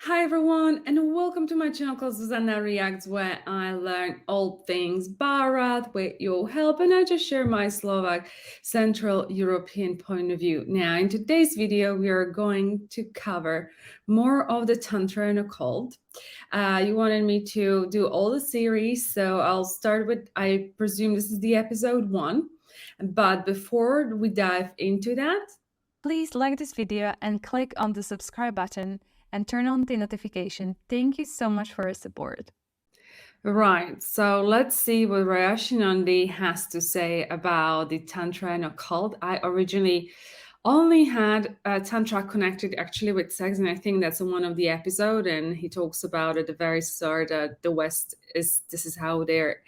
Hi everyone, and welcome to my channel called zuzanareacts, where I learn all things Bharat with your help, and I just share my Slovak Central European point of view. Now, in today's video, we are going to cover more of the Tantra and Occult. You wanted me to do all the series, so I'll start with, I presume this is the episode 1. But before we dive into that, please like this video and click on the subscribe button and turn on the notification. Thank you so much for your support. Right, so let's see what Rajarshi Nandy has to say about the Tantra and Occult. I originally only had Tantra connected actually with sex, and I think that's in one of the episode, and he talks about at the very start that the West this is how they're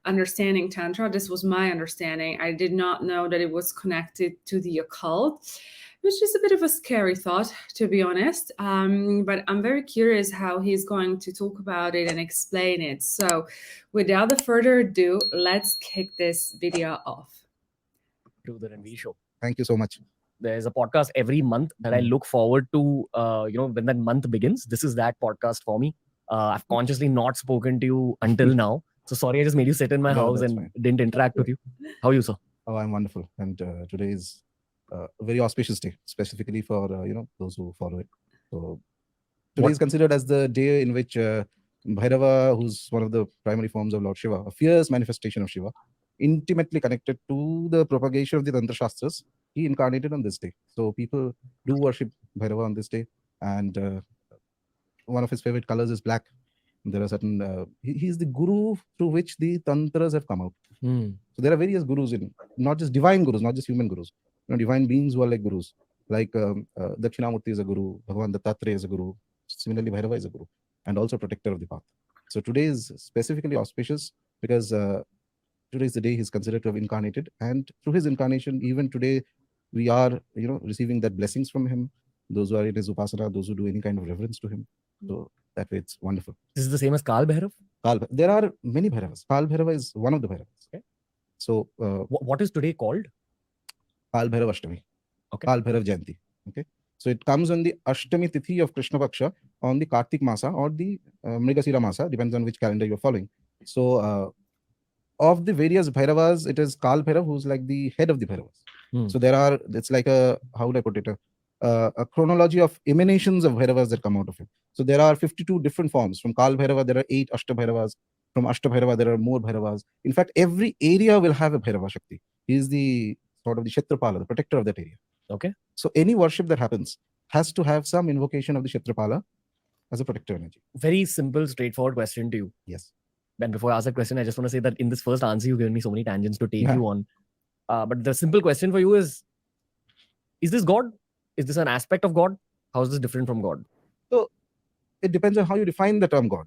understanding Tantra. This was my understanding. I did not know that it was connected to the occult, which is a bit of a scary thought, to be honest. But I'm very curious how he's going to talk about it and explain it. So without further ado, let's kick this video off. To the Ranveer Show. Thank you so much. There's a podcast every month that I look forward to, when that month begins. This is that podcast for me. I've consciously not spoken to you until now. So sorry, I just made you sit in my house and didn't interact with you. How are you, sir? Oh, I'm wonderful. And today is a very auspicious day, specifically for, those who follow it. So today is considered as the day in which Bhairava, who's one of the primary forms of Lord Shiva, a fierce manifestation of Shiva, intimately connected to the propagation of the Tantra Shastras, he incarnated on this day. So people do worship Bhairava on this day. And one of his favorite colors is black. There are certain, he's the guru through which the Tantras have come out. So there are various gurus not just divine gurus, not just human gurus, divine beings who are like gurus. Like Dakshinamurti is a guru, Bhagavan Dattatreya is a guru, similarly Bhairava is a guru, and also protector of the path. So today is specifically auspicious because today is the day he's considered to have incarnated, and through his incarnation, even today, we are, receiving that blessings from him, those who are in his upasana, those who do any kind of reverence to him. So that way it's wonderful. This is the same as Kal Bhairav? There are many Bhairavas. Kal Bhairava is one of the Bhairavas. Okay. So what is today called? Kal Bhairav Ashtami. Okay. Kal Bhairav Jayanti. Okay. So it comes on the Ashtami Tithi of Krishna Paksha on the Kartik Masa or the Mrigasira Masa, depends on which calendar you're following. So of the various Bhairavas, it is Kal Bhairav who's like the head of the Bhairavas. So it's like how would I put it? A chronology of emanations of Bhairavas that come out of him. So there are 52 different forms. From Kal Bhairava, there are 8 Ashta Bhairavas. From Ashta Bhairava, there are more Bhairavas. In fact, every area will have a Bhairava Shakti. He is the sort of the Kshetrapala, the protector of that area. Okay. So any worship that happens has to have some invocation of the Kshetrapala as a protective energy. Very simple, straightforward question to you. Yes. And before I ask that question, I just want to say that in this first answer, you've given me so many tangents to take you on. But the simple question for you is this God? Is this an aspect of God? How is this different from God? So it depends on how you define the term God.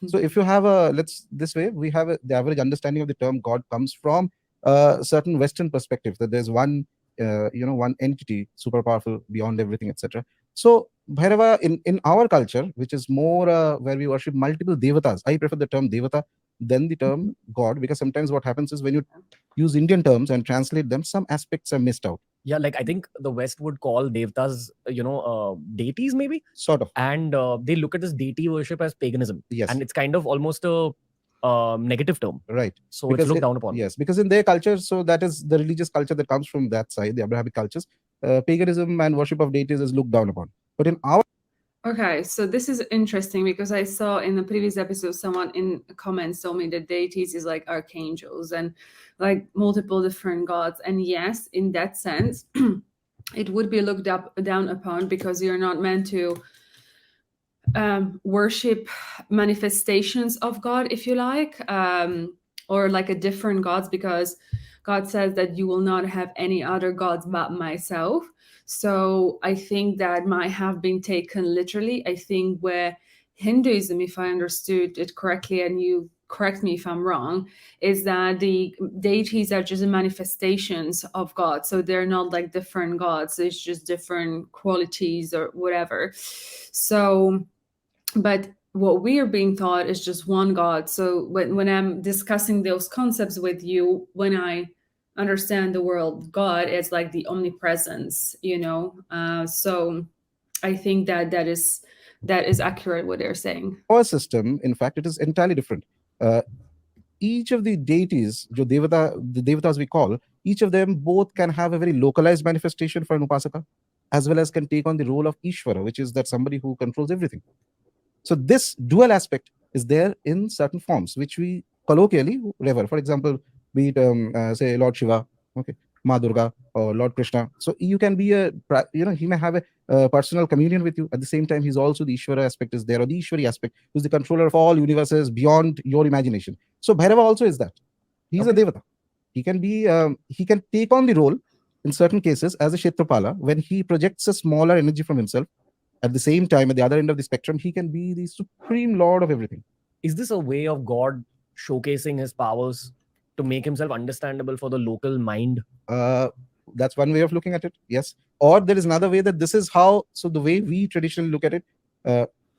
So if you have we have the average understanding of the term God comes from a certain Western perspective, that there's one, one entity, super powerful, beyond everything, etc. So Bhairava in our culture, which is more where we worship multiple devatas, I prefer the term devata than the term God, because sometimes what happens is when you use Indian terms and translate them, some aspects are missed out. Yeah, like I think the West would call devatas, deities maybe? Sort of. And they look at this deity worship as paganism. Yes. And it's kind of almost a negative term. Right. So because it's looked down upon. Yes, because in their culture, so that is the religious culture that comes from that side, the Abrahamic cultures, paganism and worship of deities is looked down upon. But in our... Okay, so this is interesting because I saw in the previous episode someone in comments told me that deities is like archangels and like multiple different gods. And yes, in that sense, it would be looked down upon because you're not meant to worship manifestations of God, if you like, or like a different gods, because God says that you will not have any other gods but myself. So I think that might have been taken literally. I think where Hinduism, if I understood it correctly, and you correct me if I'm wrong, is that the deities are just manifestations of God. So they're not like different gods. It's just different qualities or whatever. So, but what we are being taught is just one God. So when I'm discussing those concepts with you, when I understand the word God, it's like the omnipresence, so I think that is that is accurate what they're saying. Our system, in fact, it is entirely different. Each of the deities, the devatas we call, each of them both can have a very localized manifestation for an upasaka, as well as can take on the role of Ishvara, which is that somebody who controls everything. So this dual aspect is there in certain forms, which we colloquially refer. For example, be it say Lord Shiva, okay, Ma Durga, or Lord Krishna. So you can be he may have a personal communion with you. At the same time, he's also the Ishvara aspect is there, or the Ishwari aspect, who's the controller of all universes beyond your imagination. So Bhairava also is that. He's a devata. He can be, he can take on the role in certain cases as a Kshetrapala when he projects a smaller energy from himself. At the same time, at the other end of the spectrum, he can be the supreme lord of everything. Is this a way of God showcasing his powers to make himself understandable for the local mind? That's one way of looking at it, yes. Or there is another way that this is how, so the way we traditionally look at it,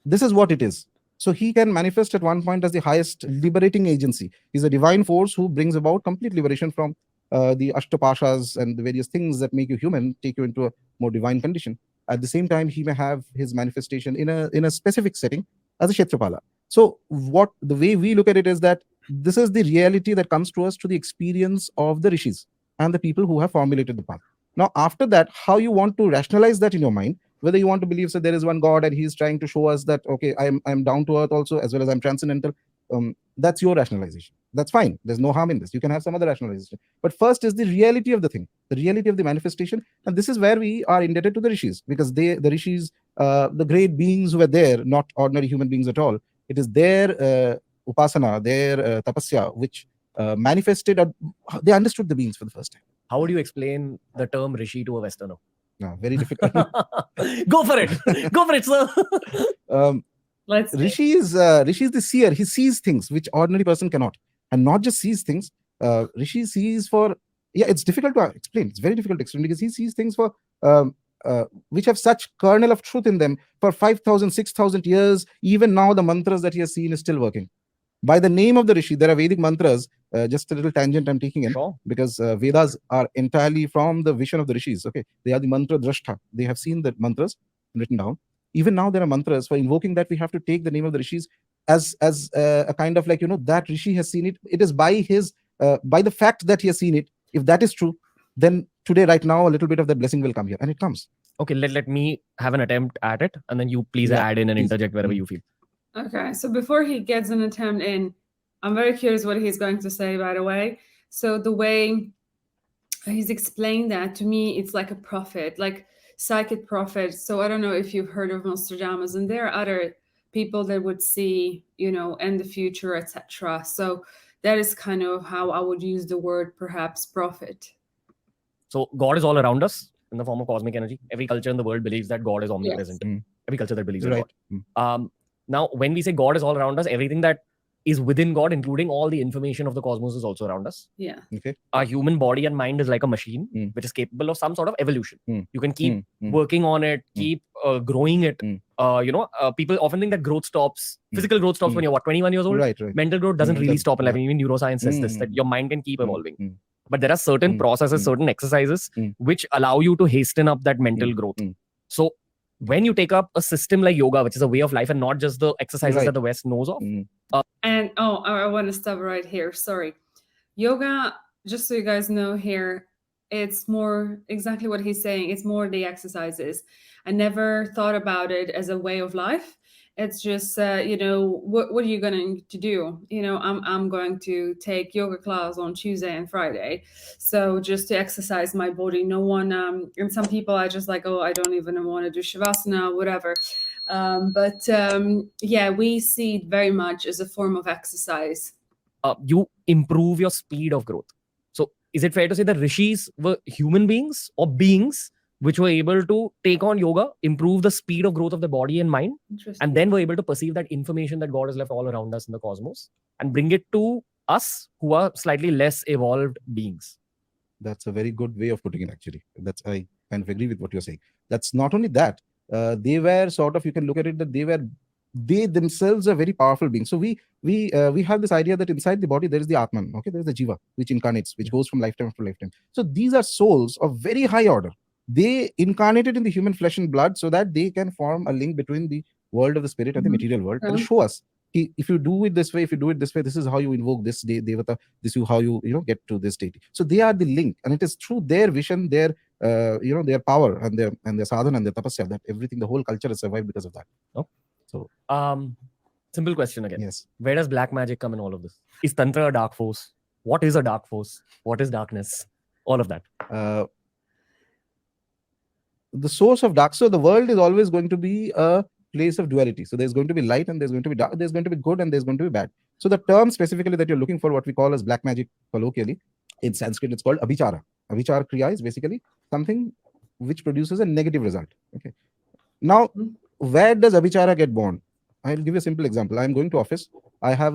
this is what it is. So he can manifest at one point as the highest liberating agency. He's a divine force who brings about complete liberation from the Ashtapashas and the various things that make you human, take you into a more divine condition. At the same time, he may have his manifestation in a specific setting as a Kshetrapala. So the way we look at it is that this is the reality that comes to us through the experience of the rishis and the people who have formulated the path. Now, after that, how you want to rationalize that in your mind, whether you want to believe that there is one God and he's trying to show us that, okay, I'm down to earth also, as well as I'm transcendental, that's your rationalization. That's fine. There's no harm in this. You can have some other rationalization. But first is the reality of the thing, the reality of the manifestation. And this is where we are indebted to the rishis, because the rishis, the great beings who were there, not ordinary human beings at all, it is their upasana, their tapasya, which manifested, they understood the beings for the first time. How would you explain the term rishi to a Westerner? No, very difficult. Go for it. Go for it, sir. Rishi is the seer. He sees things which ordinary person cannot. And not just sees things, Rishi sees for, it's difficult to explain. It's very difficult to explain because he sees things for which have such kernel of truth in them for 5,000, 6,000 years. Even now, the mantras that he has seen is still working. By the name of the Rishi, there are Vedic mantras, just a little tangent I'm taking in, Sure. because Vedas are entirely from the vision of the Rishis. Okay, they are the mantra drashta. They have seen the mantras written down. Even now, there are mantras for invoking that we have to take the name of the Rishis as a kind of like, that Rishi has seen it. It is by his, by the fact that he has seen it. If that is true, then today, right now, a little bit of that blessing will come here, and it comes. Okay, let me have an attempt at it, and then you please add in and interject wherever you feel. Okay, so before he gets an attempt in, I'm very curious what he's going to say, by the way. So the way he's explained that, to me, it's like a prophet, like psychic prophet. So I don't know if you've heard of Nostradamus, and there are other people that would see, in the future, etc. So that is kind of how I would use the word, perhaps, prophet. So God is all around us in the form of cosmic energy. Every culture in the world believes that God is omnipresent. Yes. Every culture that believes in Right. God. Now, when we say God is all around us, everything that is within God, including all the information of the cosmos, is also around us. Yeah. Okay. Our human body and mind is like a machine, which is capable of some sort of evolution. You can keep working on it, keep growing it. People often think that growth stops, physical growth stops when you're 21 years old. Right. Mental growth doesn't really stop in life. Even neuroscience says this, that your mind can keep evolving. But there are certain processes, certain exercises which allow you to hasten up that mental growth. So when you take up a system like yoga, which is a way of life and not just the exercises that the West knows of. And I want to stop right here. Sorry. Yoga, just so you guys know here, it's more exactly what he's saying. It's more the exercises. I never thought about it as a way of life. It's just, what are you going to do? I'm going to take yoga class on Tuesday and Friday. So just to exercise my body. No one, and some people are just like, I don't even want to do Shavasana, whatever. We see it very much as a form of exercise. You improve your speed of growth. So is it fair to say that rishis were human beings or beings which were able to take on yoga, improve the speed of growth of the body and mind, and then were able to perceive that information that God has left all around us in the cosmos and bring it to us who are slightly less evolved beings? That's a very good way of putting it, actually. I kind of agree with what you're saying. That's not only that, they were sort of, you can look at it that they themselves are very powerful beings. So we have this idea that inside the body there is the Atman, okay, there is the Jiva, which incarnates, which goes from lifetime to lifetime. So these are souls of very high order. They incarnated in the human flesh and blood so that they can form a link between the world of the spirit and the material world, and show us if you do it this way, this is how you invoke this devata, this is how you get to this deity. So they are the link, and it is through their vision, their their power and their sadhana and their tapasya that everything, the whole culture has survived because of that. Oh. So simple question again. Yes. Where does black magic come in all of this? Is Tantra a dark force? What is a dark force? What is darkness? All of that. The source of dark. So the world is always going to be a place of duality. So there's going to be light and there's going to be dark. There's going to be good and there's going to be bad. So the term specifically that you're looking for, what we call as black magic colloquially, in Sanskrit, it's called abhichara. Abhichara kriya is basically something which produces a negative result. Okay. Now, where does abhichara get born? I'll give you a simple example. I'm going to office. I have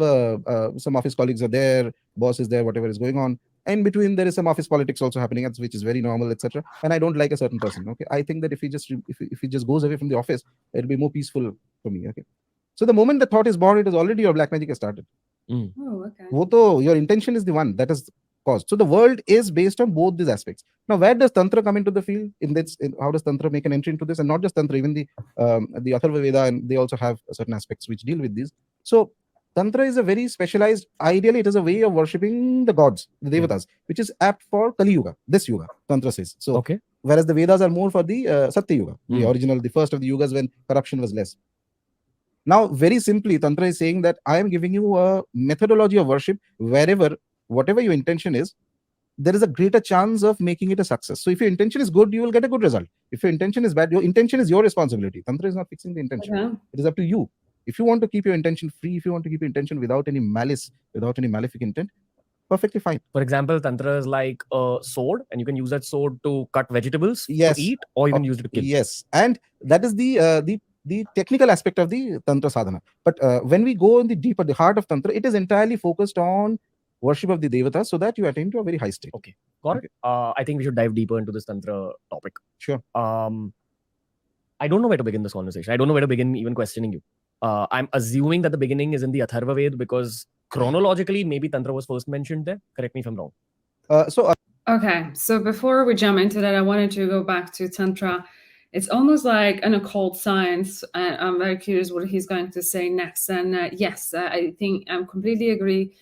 some office colleagues are there, boss is there, whatever is going on. In between, there is some office politics also happening, which is very normal, etc. And I don't like a certain person. Okay, I think that if he just goes away from the office, it'll be more peaceful for me. Okay, so the moment the thought is born, it is already your black magic has started. Oh, okay. Your intention is the one that is caused. So the world is based on both these aspects. Now, where does Tantra come into the field? How does Tantra make an entry into this? And not just Tantra, even the Atharva Veda, and they also have certain aspects which deal with these. So Tantra is a very specialized, ideally it is a way of worshipping the gods, the devatas, which is apt for Kali Yuga, this Yuga, Tantra says. So, okay. Whereas the Vedas are more for the Satya Yuga, the original, the first of the Yugas when corruption was less. Now, very simply, Tantra is saying that I am giving you a methodology of worship wherever, whatever your intention is, there is a greater chance of making it a success. So if your intention is good, you will get a good result. If your intention is bad, your intention is your responsibility. Tantra is not fixing the intention. Okay. It is up to you. If you want to keep your intention free, if you want to keep your intention without any malice, without any malefic intent, perfectly fine. For example, Tantra is like a sword, and you can use that sword to cut vegetables to eat, or you can use it to kill. Yes, and that is the technical aspect of the Tantra sadhana. But when we go in the deeper, the heart of Tantra, it is entirely focused on worship of the devatas so that you attain to a very high state. Okay, got it. I think we should dive deeper into this Tantra topic. Sure. I don't know where to begin this conversation. I don't know where to begin even questioning you. I'm assuming that the beginning is in the Atharva Ved because chronologically, maybe Tantra was first mentioned there. Correct me if I'm wrong. Okay, so before we jump into that, I wanted to go back to Tantra. It's almost like an occult science, and I'm very curious what he's going to say next. And yes, I think I completely agree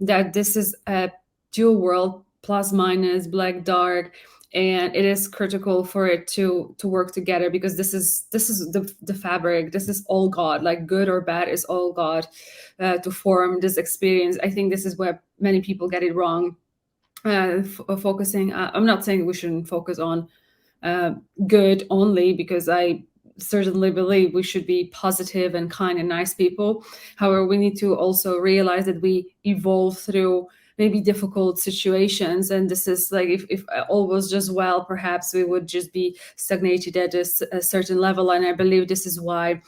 that this is a dual world, plus minus, black, dark, and it is critical for it to work together because this is the fabric. This is all God, like good or bad is all God to form this experience. I think this is where many people get it wrong. Focusing, I'm not saying we shouldn't focus on good only, because I certainly believe we should be positive and kind and nice people. However, we need to also realize that we evolve through maybe difficult situations, and this is like if all was just well, perhaps we would just be stagnated at a certain level. And I believe this is why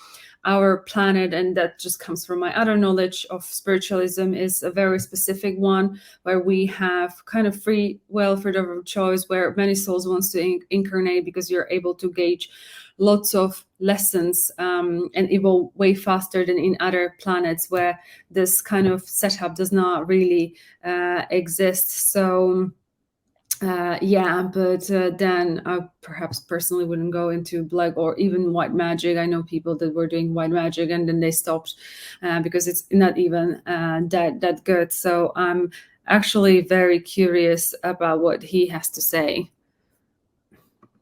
our planet, and that just comes from my other knowledge of spiritualism, is a very specific one where we have kind of free will, freedom of choice, where many souls wants to incarnate because you're able to gauge lots of lessons and evolve way faster than in other planets where this kind of setup does not really exist. So then I perhaps personally wouldn't go into black or even white magic. I know people that were doing white magic and then they stopped because it's not even that good. So I'm actually very curious about what he has to say.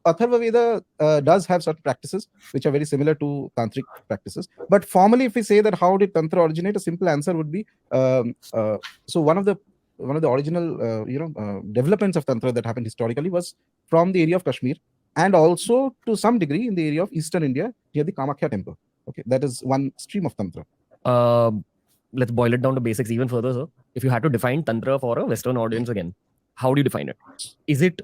Atharva Veda does have certain practices which are very similar to tantric practices. But formally, if we say that how did Tantra originate, a simple answer would be so one of the original developments of Tantra that happened historically was from the area of Kashmir, and also to some degree in the area of Eastern India near the Kamakhya temple. Okay, that is one stream of Tantra. Let's boil it down to basics even further, sir. If you had to define Tantra for a Western audience again, how do you define it? Is it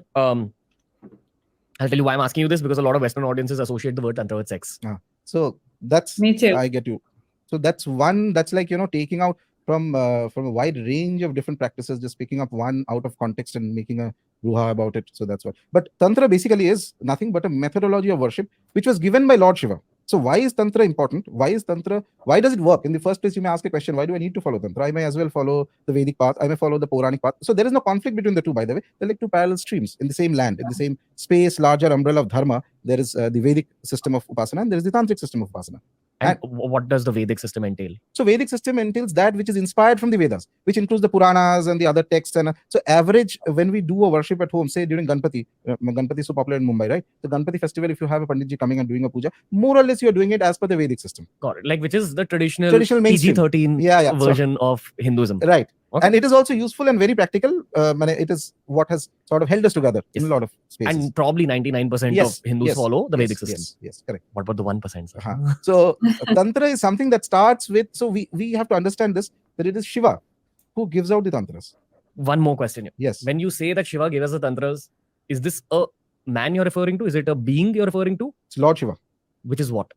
I'll tell you why I'm asking you this, because a lot of Western audiences associate the word Tantra with sex. So that's, me too. I get you. So that's one, that's like, taking out from a wide range of different practices, just picking up one out of context and making a bruha about it. So that's what. But Tantra basically is nothing but a methodology of worship, which was given by Lord Shiva. So why is Tantra important? Why does it work? In the first place, you may ask a question, why do I need to follow Tantra? I may as well follow the Vedic path. I may follow the Puranic path. So there is no conflict between the two, by the way. They're like two parallel streams in the same land, in the same space, larger umbrella of Dharma. There is the Vedic system of Upasana and there is the Tantric system of Upasana. And what does the Vedic system entail? So Vedic system entails that which is inspired from the Vedas, which includes the Puranas and the other texts. And so average, when we do a worship at home, say during Ganpati, Ganpati is so popular in Mumbai, right? The Ganpati festival, if you have a Panditji coming and doing a puja, more or less you're doing it as per the Vedic system. Got it. Like, which is the traditional mainstream PG-13 version of Hinduism. Right. Okay. And it is also useful and very practical. It is what has sort of held us together in a lot of spaces. And probably 99% of Hindus follow the Vedic system. Yes, correct. What about the 1%? So Tantra is something that starts with, so we have to understand this, that it is Shiva who gives out the Tantras. One more question. Yes. When you say that Shiva gave us the Tantras, is this a man you're referring to? Is it a being you're referring to? It's Lord Shiva. Which is what?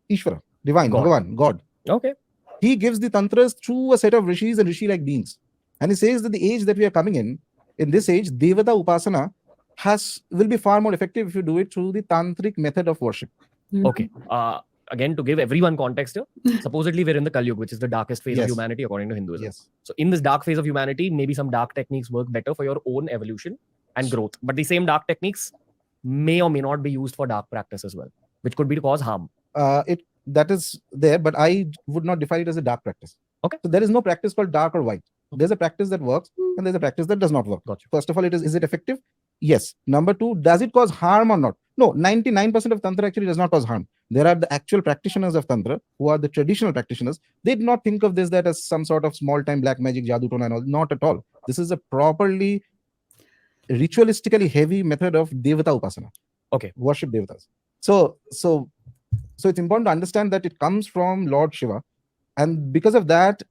Ishvara, divine, God. Bhagavan, God. Okay. He gives the Tantras through a set of rishis and rishi-like beings. And he says that the age that we are coming in this age, Devata Upasana will be far more effective if you do it through the tantric method of worship. Okay. Again, to give everyone context here, supposedly we're in the Kali Yuga, which is the darkest phase of humanity according to Hinduism. Yes. So in this dark phase of humanity, maybe some dark techniques work better for your own evolution and growth. But the same dark techniques may or may not be used for dark practice as well, which could be to cause harm. That is there, but I would not define it as a dark practice. Okay. So there is no practice called dark or white. There's a practice that works and there's a practice that does not work. Gotcha. First of all, is it effective? Yes. Number two, does it cause harm or not? No, 99% of Tantra actually does not cause harm. There are the actual practitioners of Tantra who are the traditional practitioners. They did not think of this that as some sort of small time black magic, jadoo tona and all. Not at all. This is a properly ritualistically heavy method of Devata Upasana. Okay. Worship Devatas. So it's important to understand that it comes from Lord Shiva, and because of that,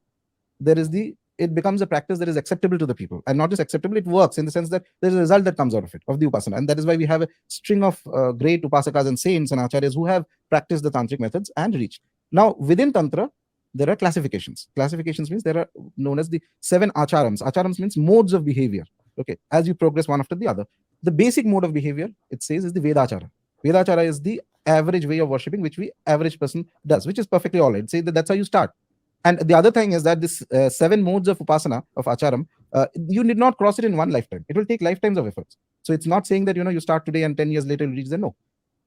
it becomes a practice that is acceptable to the people, and not just acceptable, it works in the sense that there's a result that comes out of it, of the Upasana, and that is why we have a string of great Upasakas and saints and acharyas who have practiced the tantric methods and reached. Now, within Tantra, there are classifications. Classifications means there are known as the 7 acharams. Acharams means modes of behavior. Okay, as you progress one after the other. The basic mode of behavior, it says, is the Vedachara. Vedachara is the average way of worshipping, which average person does, which is perfectly all right. Say that's how you start. And the other thing is that this 7 modes of upasana, of acharam, you need not cross it in one lifetime. It will take lifetimes of efforts. So it's not saying that, you start today and 10 years later you reach there. No.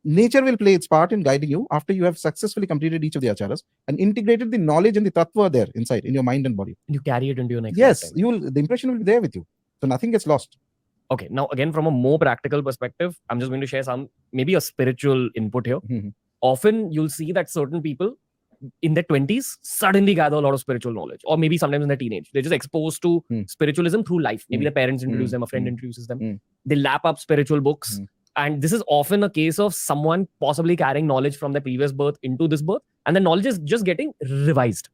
Nature will play its part in guiding you after you have successfully completed each of the acharas and integrated the knowledge and the tattva there inside in your mind and body. You carry it into your next lifetime. Yes, the impression will be there with you. So nothing gets lost. Okay, now again, from a more practical perspective, I'm just going to share maybe a spiritual input here. Mm-hmm. Often you'll see that certain people in their 20s suddenly gather a lot of spiritual knowledge, or maybe sometimes in their teenage. They're just exposed to spiritualism through life. Maybe their parents introduce them, a friend introduces them. They lap up spiritual books. And this is often a case of someone possibly carrying knowledge from their previous birth into this birth, and the knowledge is just getting revised.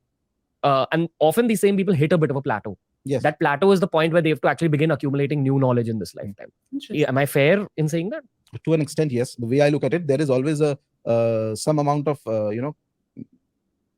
And often these same people hit a bit of a plateau. Yes. That plateau is the point where they have to actually begin accumulating new knowledge in this lifetime. Am I fair in saying that? To an extent, yes. The way I look at it, there is always some amount of,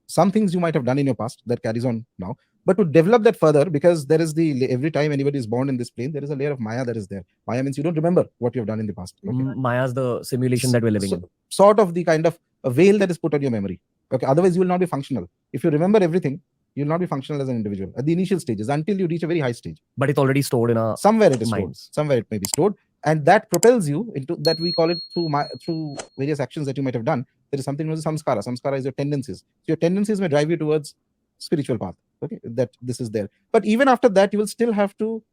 some things you might have done in your past that carries on now. But to develop that further, because there is every time anybody is born in this plane, there is a layer of Maya that is there. Maya means you don't remember what you have done in the past. Okay. Maya is the simulation that we're living in. Sort of the kind of a veil that is put on your memory. Okay. Otherwise, you will not be functional. If you remember everything, you will not be functional as an individual at the initial stages until you reach a very high stage. But it's already stored in our somewhere it is minds. Stored. Somewhere it may be stored. And that propels you into that, we call it through various actions that you might have done. There is something known as samskara. Samskara is your tendencies. So your tendencies may drive you towards spiritual path. Okay, that this is there. But even after that, you will still have to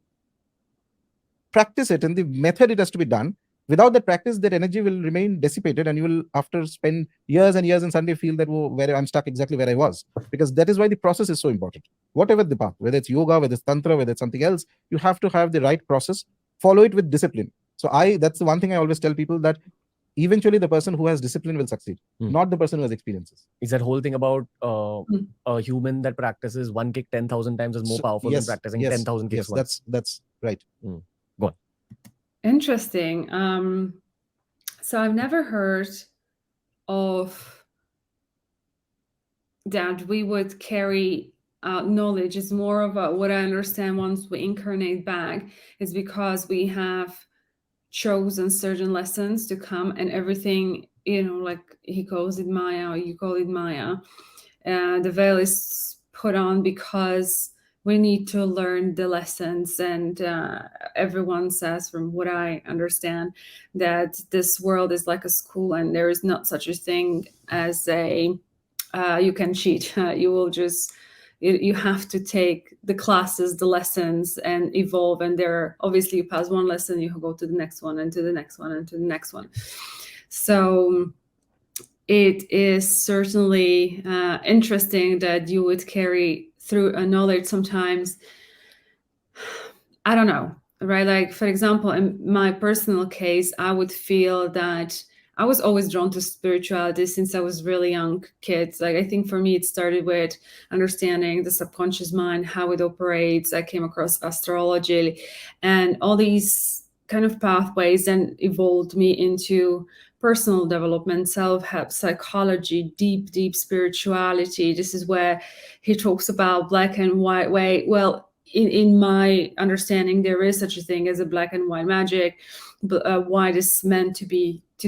practice it, and the method it has to be done. Without that practice, that energy will remain dissipated, and you will after spend years and years and suddenly feel that where I'm stuck exactly where I was. Because that is why the process is so important. Whatever the path, whether it's yoga, whether it's tantra, whether it's something else, you have to have the right process. Follow it with discipline. So that's the one thing I always tell people, that eventually the person who has discipline will succeed, not the person who has experiences. Is that whole thing about a human that practices one kick 10,000 times is more powerful than practicing 10,000 kicks once? That's right. Go on. Interesting. So I've never heard of that we would carry knowledge. It's more of what I understand once we incarnate back is because we have chosen certain lessons to come, and everything, like he calls it Maya, or you call it Maya. The veil is put on because we need to learn the lessons, and everyone says, from what I understand, that this world is like a school, and there is not such a thing as a you can cheat. You will just, you have to take the classes, the lessons, and evolve. And there, obviously, you pass one lesson, you go to the next one, and to the next one, and to the next one. So it is certainly interesting that you would carry through a knowledge sometimes. I don't know, right? Like, for example, in my personal case, I would feel that I was always drawn to spirituality since I was really young kids. Like, I think for me, it started with understanding the subconscious mind, how it operates. I came across astrology, and all these kind of pathways then evolved me into personal development, self-help, psychology, deep spirituality. This is where he talks about black and white way. Well, in my understanding, there is such a thing as a black and white magic. White is meant to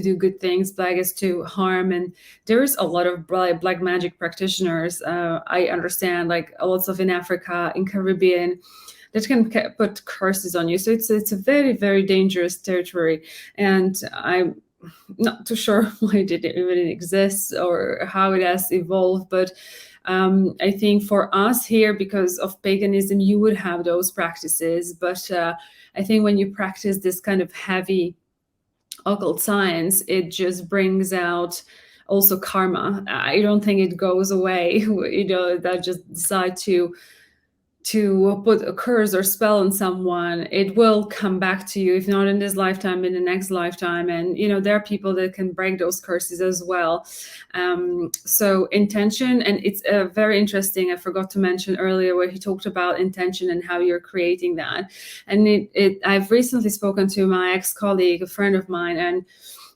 do good things, black is to harm, and there's a lot of black magic practitioners. I understand, like lots of in Africa, in Caribbean, that can put curses on you. So it's a very dangerous territory, and I'm not too sure why it even exists or how it has evolved, but I think for us here, because of paganism, you would have those practices. But I think when you practice this kind of heavy occult science, it just brings out also karma. I don't think it goes away. That just decide to put a curse or spell on someone, it will come back to you, if not in this lifetime, in the next lifetime. And there are people that can break those curses as well. So intention, and it's very interesting, I forgot to mention earlier where he talked about intention and how you're creating that. And I've recently spoken to my ex-colleague, a friend of mine, and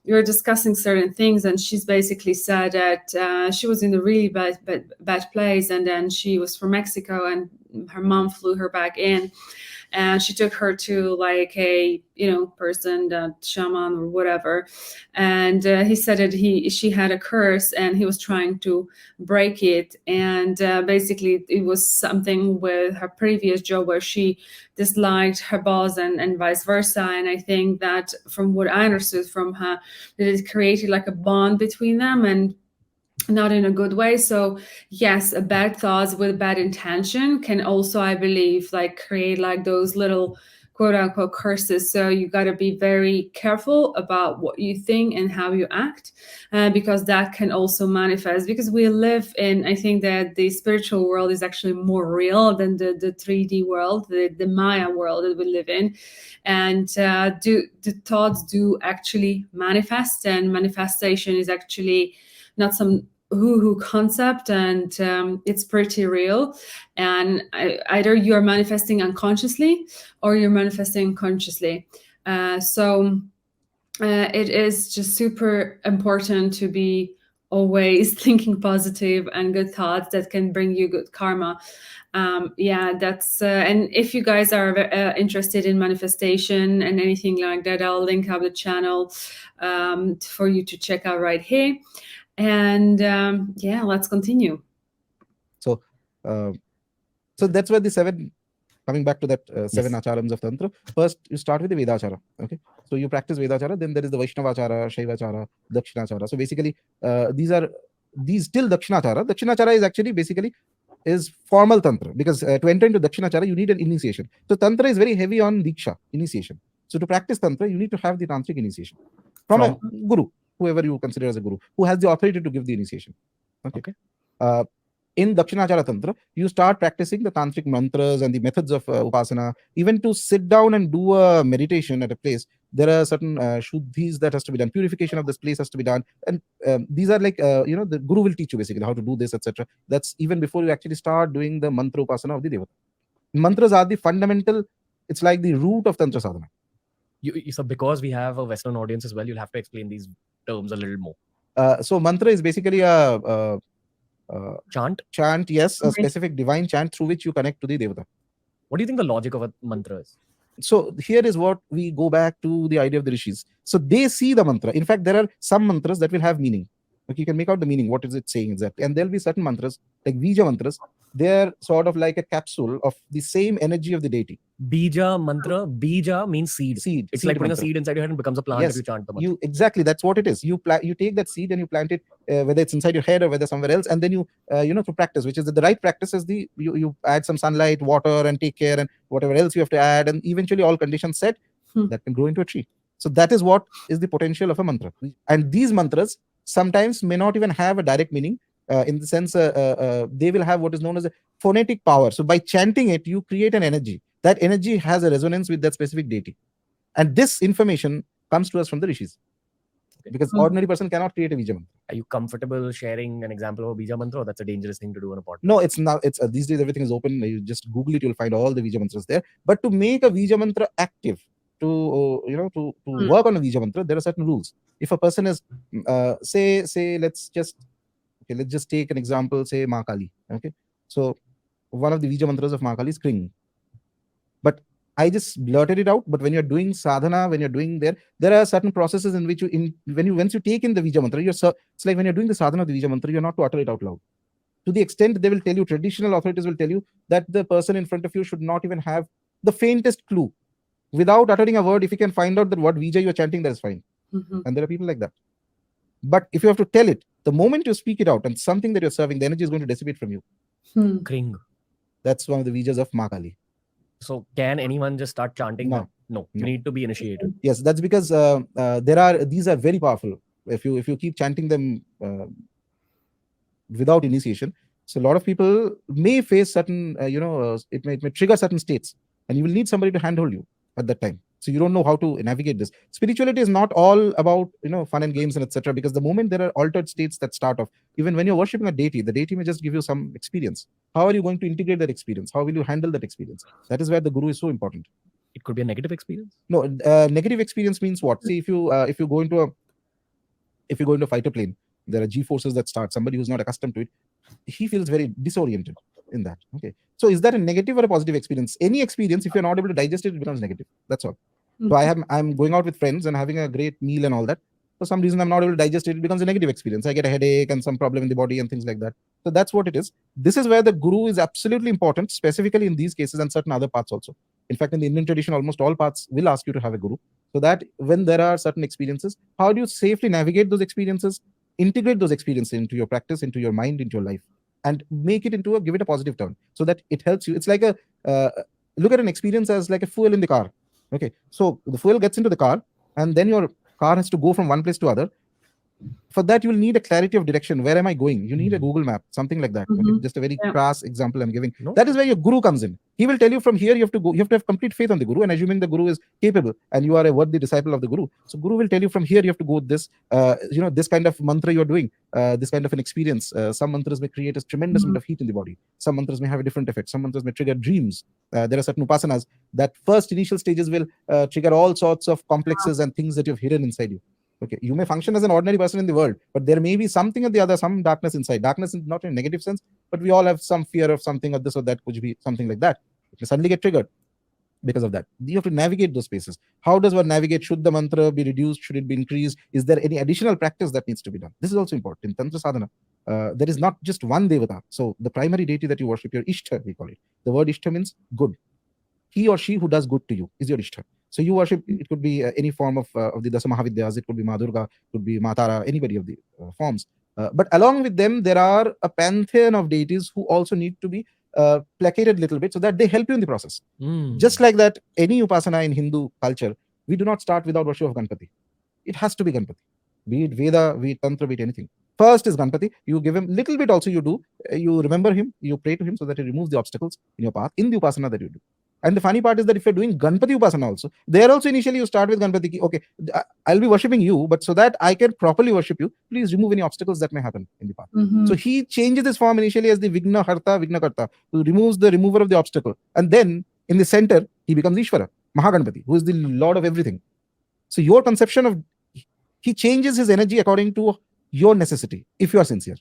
we were discussing certain things, and she's basically said that she was in a really bad place, and then she was from Mexico, and her mom flew her back in, and she took her to like a person, that shaman or whatever, and he said that she had a curse, and he was trying to break it, and basically it was something with her previous job where she disliked her boss and vice versa. And I think that from what I understood from her, that it created like a bond between them, and not in a good way. So yes, a bad thoughts with bad intention can also, I believe, like create like those little quote unquote curses. So you got to be very careful about what you think and how you act, because that can also manifest, because we live in, I think that the spiritual world is actually more real than the 3D world, the Maya world that we live in. And the thoughts do actually manifest, and manifestation is actually not some woo-hoo concept, and it's pretty real. And either you're manifesting unconsciously or you're manifesting consciously. So it is just super important to be always thinking positive and good thoughts that can bring you good karma. That's and if you guys are interested in manifestation and anything like that, I'll link up the channel for you to check out right here. And let's continue. So that's where the seven, coming back to that seven acharams of Tantra. First, you start with the Vedachara. Okay, so you practice Vedachara. Then there is the Vaishnavachara, Shaivachara, Dakshinachara. So basically, these till Dakshinachara. Dakshinachara is actually basically is formal Tantra, because to enter into Dakshinachara, you need an initiation. So Tantra is very heavy on Diksha, initiation. So to practice Tantra, you need to have the tantric initiation from a guru, whoever you consider as a guru, who has the authority to give the initiation. Okay. In Dakshinachara Tantra, you start practicing the tantric mantras and the methods of upasana. Even to sit down and do a meditation at a place, there are certain shuddhis that has to be done. Purification of this place has to be done. And these are like, the guru will teach you basically how to do this, etc. That's even before you actually start doing the mantra upasana of the devata. Mantras are the fundamental, it's like the root of Tantra sadhana. So because we have a Western audience as well, you'll have to explain these terms a little more. So mantra is basically a chant, yes, a specific divine chant through which you connect to the devata. What do you think the logic of a mantra is? So here is what we go back to the idea of the rishis. So they see the mantra. In fact, there are some mantras that will have meaning. Okay, you can make out the meaning. What is it saying exactly? And there'll be certain mantras like Bija mantras They're sort of like a capsule of the same energy of the deity. Bija mantra. Bija means seed. Seed. It's seed like putting a mantra. seed inside your head and becomes a plant if you chant the mantra. Exactly, that's what it is. You take that seed and you plant it, whether it's inside your head or whether somewhere else, and then you through practice, which is the right practice, is you add some sunlight, water, and take care, and whatever else you have to add, and eventually all conditions set, that can grow into a tree. So that is what is the potential of a mantra. And these mantras sometimes may not even have a direct meaning, in the sense they will have what is known as a phonetic power. So by chanting it, you create an energy. That energy has a resonance with that specific deity. And this information comes to us from the rishis. Because ordinary person cannot create a Bija mantra. Are you comfortable sharing an example of a Bija mantra, or that's a dangerous thing to do on a podcast? No, it's not. It's these days everything is open. You just Google it, you'll find all the Bija mantras there. But to make a Bija mantra active, to work on a Bija mantra, there are certain rules. If a person is say let's just take an example, say Ma Kali. Okay, so one of the Bija mantras of Ma Kali is Kring. But I just blurted it out. But when you're doing sadhana, when you're doing there are certain processes in which once you take in the Bija mantra, it's like when you're doing the sadhana of the Bija mantra, you're not to utter it out loud. To the extent they will tell you, traditional authorities will tell you that the person in front of you should not even have the faintest clue. Without uttering a word, if you can find out that what Vija you're chanting, that is fine. And there are people like that. But if you have to tell it, the moment you speak it out and something that you're serving, the energy is going to dissipate from you. Kring. That's one of the Vijas of Ma Kali. So can anyone just start chanting? No. You need to be initiated. Yes, that's because these are very powerful. If you keep chanting them without initiation, so a lot of people may face certain it may trigger certain states, and you will need somebody to handhold you at that time. So you don't know how to navigate this. Spirituality is not all about fun and games and etc. Because the moment there are altered states that start off, even when you're worshipping a deity, the deity may just give you some experience. How are you going to integrate that experience? How will you handle that experience? That is where the guru is so important. It could be a negative experience. No, negative experience means what? See, if you go into a fighter plane, there are G forces that start. Somebody who's not accustomed to it, he feels very disoriented in that. Okay, so is that a negative or a positive experience? Any experience, if you're not able to digest it, it becomes negative. That's all. So I'm going out with friends and having a great meal and all that. For some reason, I'm not able to digest it. It becomes a negative experience. I get a headache and some problem in the body and things like that. So that's what it is. This is where the guru is absolutely important, specifically in these cases and certain other paths also. In fact, in the Indian tradition, almost all paths will ask you to have a guru. So that when there are certain experiences, how do you safely navigate those experiences, integrate those experiences into your practice, into your mind, into your life, and make it give it a positive turn so that it helps you. It's like look at an experience as like a fuel in the car. Okay, so the fuel gets into the car, and then your car has to go from one place to other. For that, you will need a clarity of direction. Where am I going? You need a Google map, something like that. Okay? Just a very crass example I'm giving. That is where your guru comes in. He will tell you from here you have to go. You have to have complete faith on the guru, and assuming the guru is capable and you are a worthy disciple of the guru. So guru will tell you from here you have to go with this. This kind of mantra you're doing, this kind of an experience. Some mantras may create a tremendous amount of heat in the body. Some mantras may have a different effect. Some mantras may trigger dreams. There are certain upasanas that first initial stages will trigger all sorts of complexes and things that you've hidden inside you. Okay, you may function as an ordinary person in the world, but there may be something or the other, some darkness inside. Darkness is not in a negative sense, but we all have some fear of something or this or that, could be something like that. It may suddenly get triggered because of that. You have to navigate those spaces. How does one navigate? Should the mantra be reduced? Should it be increased? Is there any additional practice that needs to be done? This is also important. In Tantra Sadhana, there is not just one Devata. So the primary deity that you worship, your Ishtha, we call it. The word Ishtha means good. He or she who does good to you is your Ishtha. So you worship, it could be any form of the Dasa Mahavidyas, it could be Ma Durga, it could be Ma Tara, anybody of the forms. But along with them, there are a pantheon of deities who also need to be placated a little bit so that they help you in the process. Just like that, any upasana in Hindu culture, we do not start without worship of Ganpati. It has to be Ganpati. Be it Veda, be it Tantra, be it anything. First is Ganpati. You give him little bit also you do. You remember him, you pray to him so that he removes the obstacles in your path in the upasana that you do. And the funny part is that if you're doing Ganpati Upasana also, there also initially you start with Ganpati. Okay, I'll be worshipping you, but so that I can properly worship you, please remove any obstacals that may happen in the path. So he changes his form initially as the Vigna Harta, Vigna Karta, who removes the remover of the obstacle. And then in the center, he becomes Ishvara, Mahaganpati, who is the Lord of everything. So your conception of, he changes his energy according to your necessity, if you are sincere.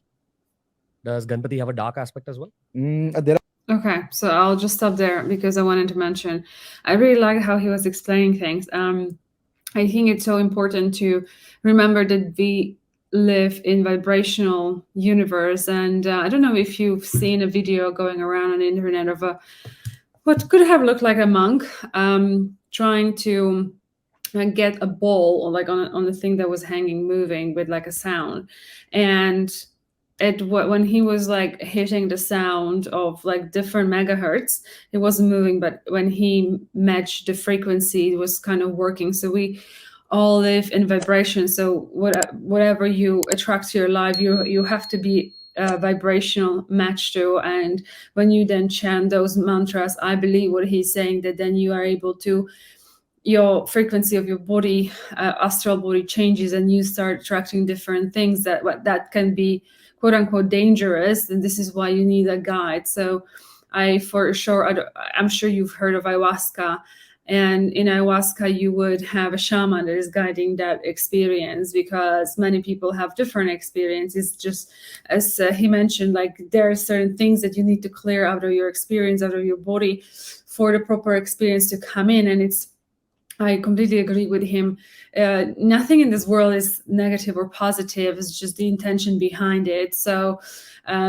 Does Ganpati have a dark aspect as well? There are. Okay, so I'll just stop there because I wanted to mention, I really like how he was explaining things. I think it's so important to remember that we live in vibrational universe. And I don't know if you've seen a video going around on the internet of what could have looked like a monk trying to get a ball, or like on the thing that was hanging, moving with like a sound. And when he was like hitting the sound of like different megahertz, it wasn't moving, but when he matched the frequency, it was kind of working. So we all live in vibration. So whatever you attract to your life, you have to be a vibrational match to. And when you then chant those mantras, I believe what he's saying, that then you are able to, your frequency of your body, astral body changes, and you start attracting different things that can be quote unquote dangerous. And this is why you need a guide. So I'm sure you've heard of ayahuasca. And in ayahuasca, you would have a shaman that is guiding that experience, because many people have different experiences. Just as he mentioned, like there are certain things that you need to clear out of your experience, out of your body, for the proper experience to come in. And I completely agree with him. Nothing in this world is negative or positive. It's just the intention behind it. So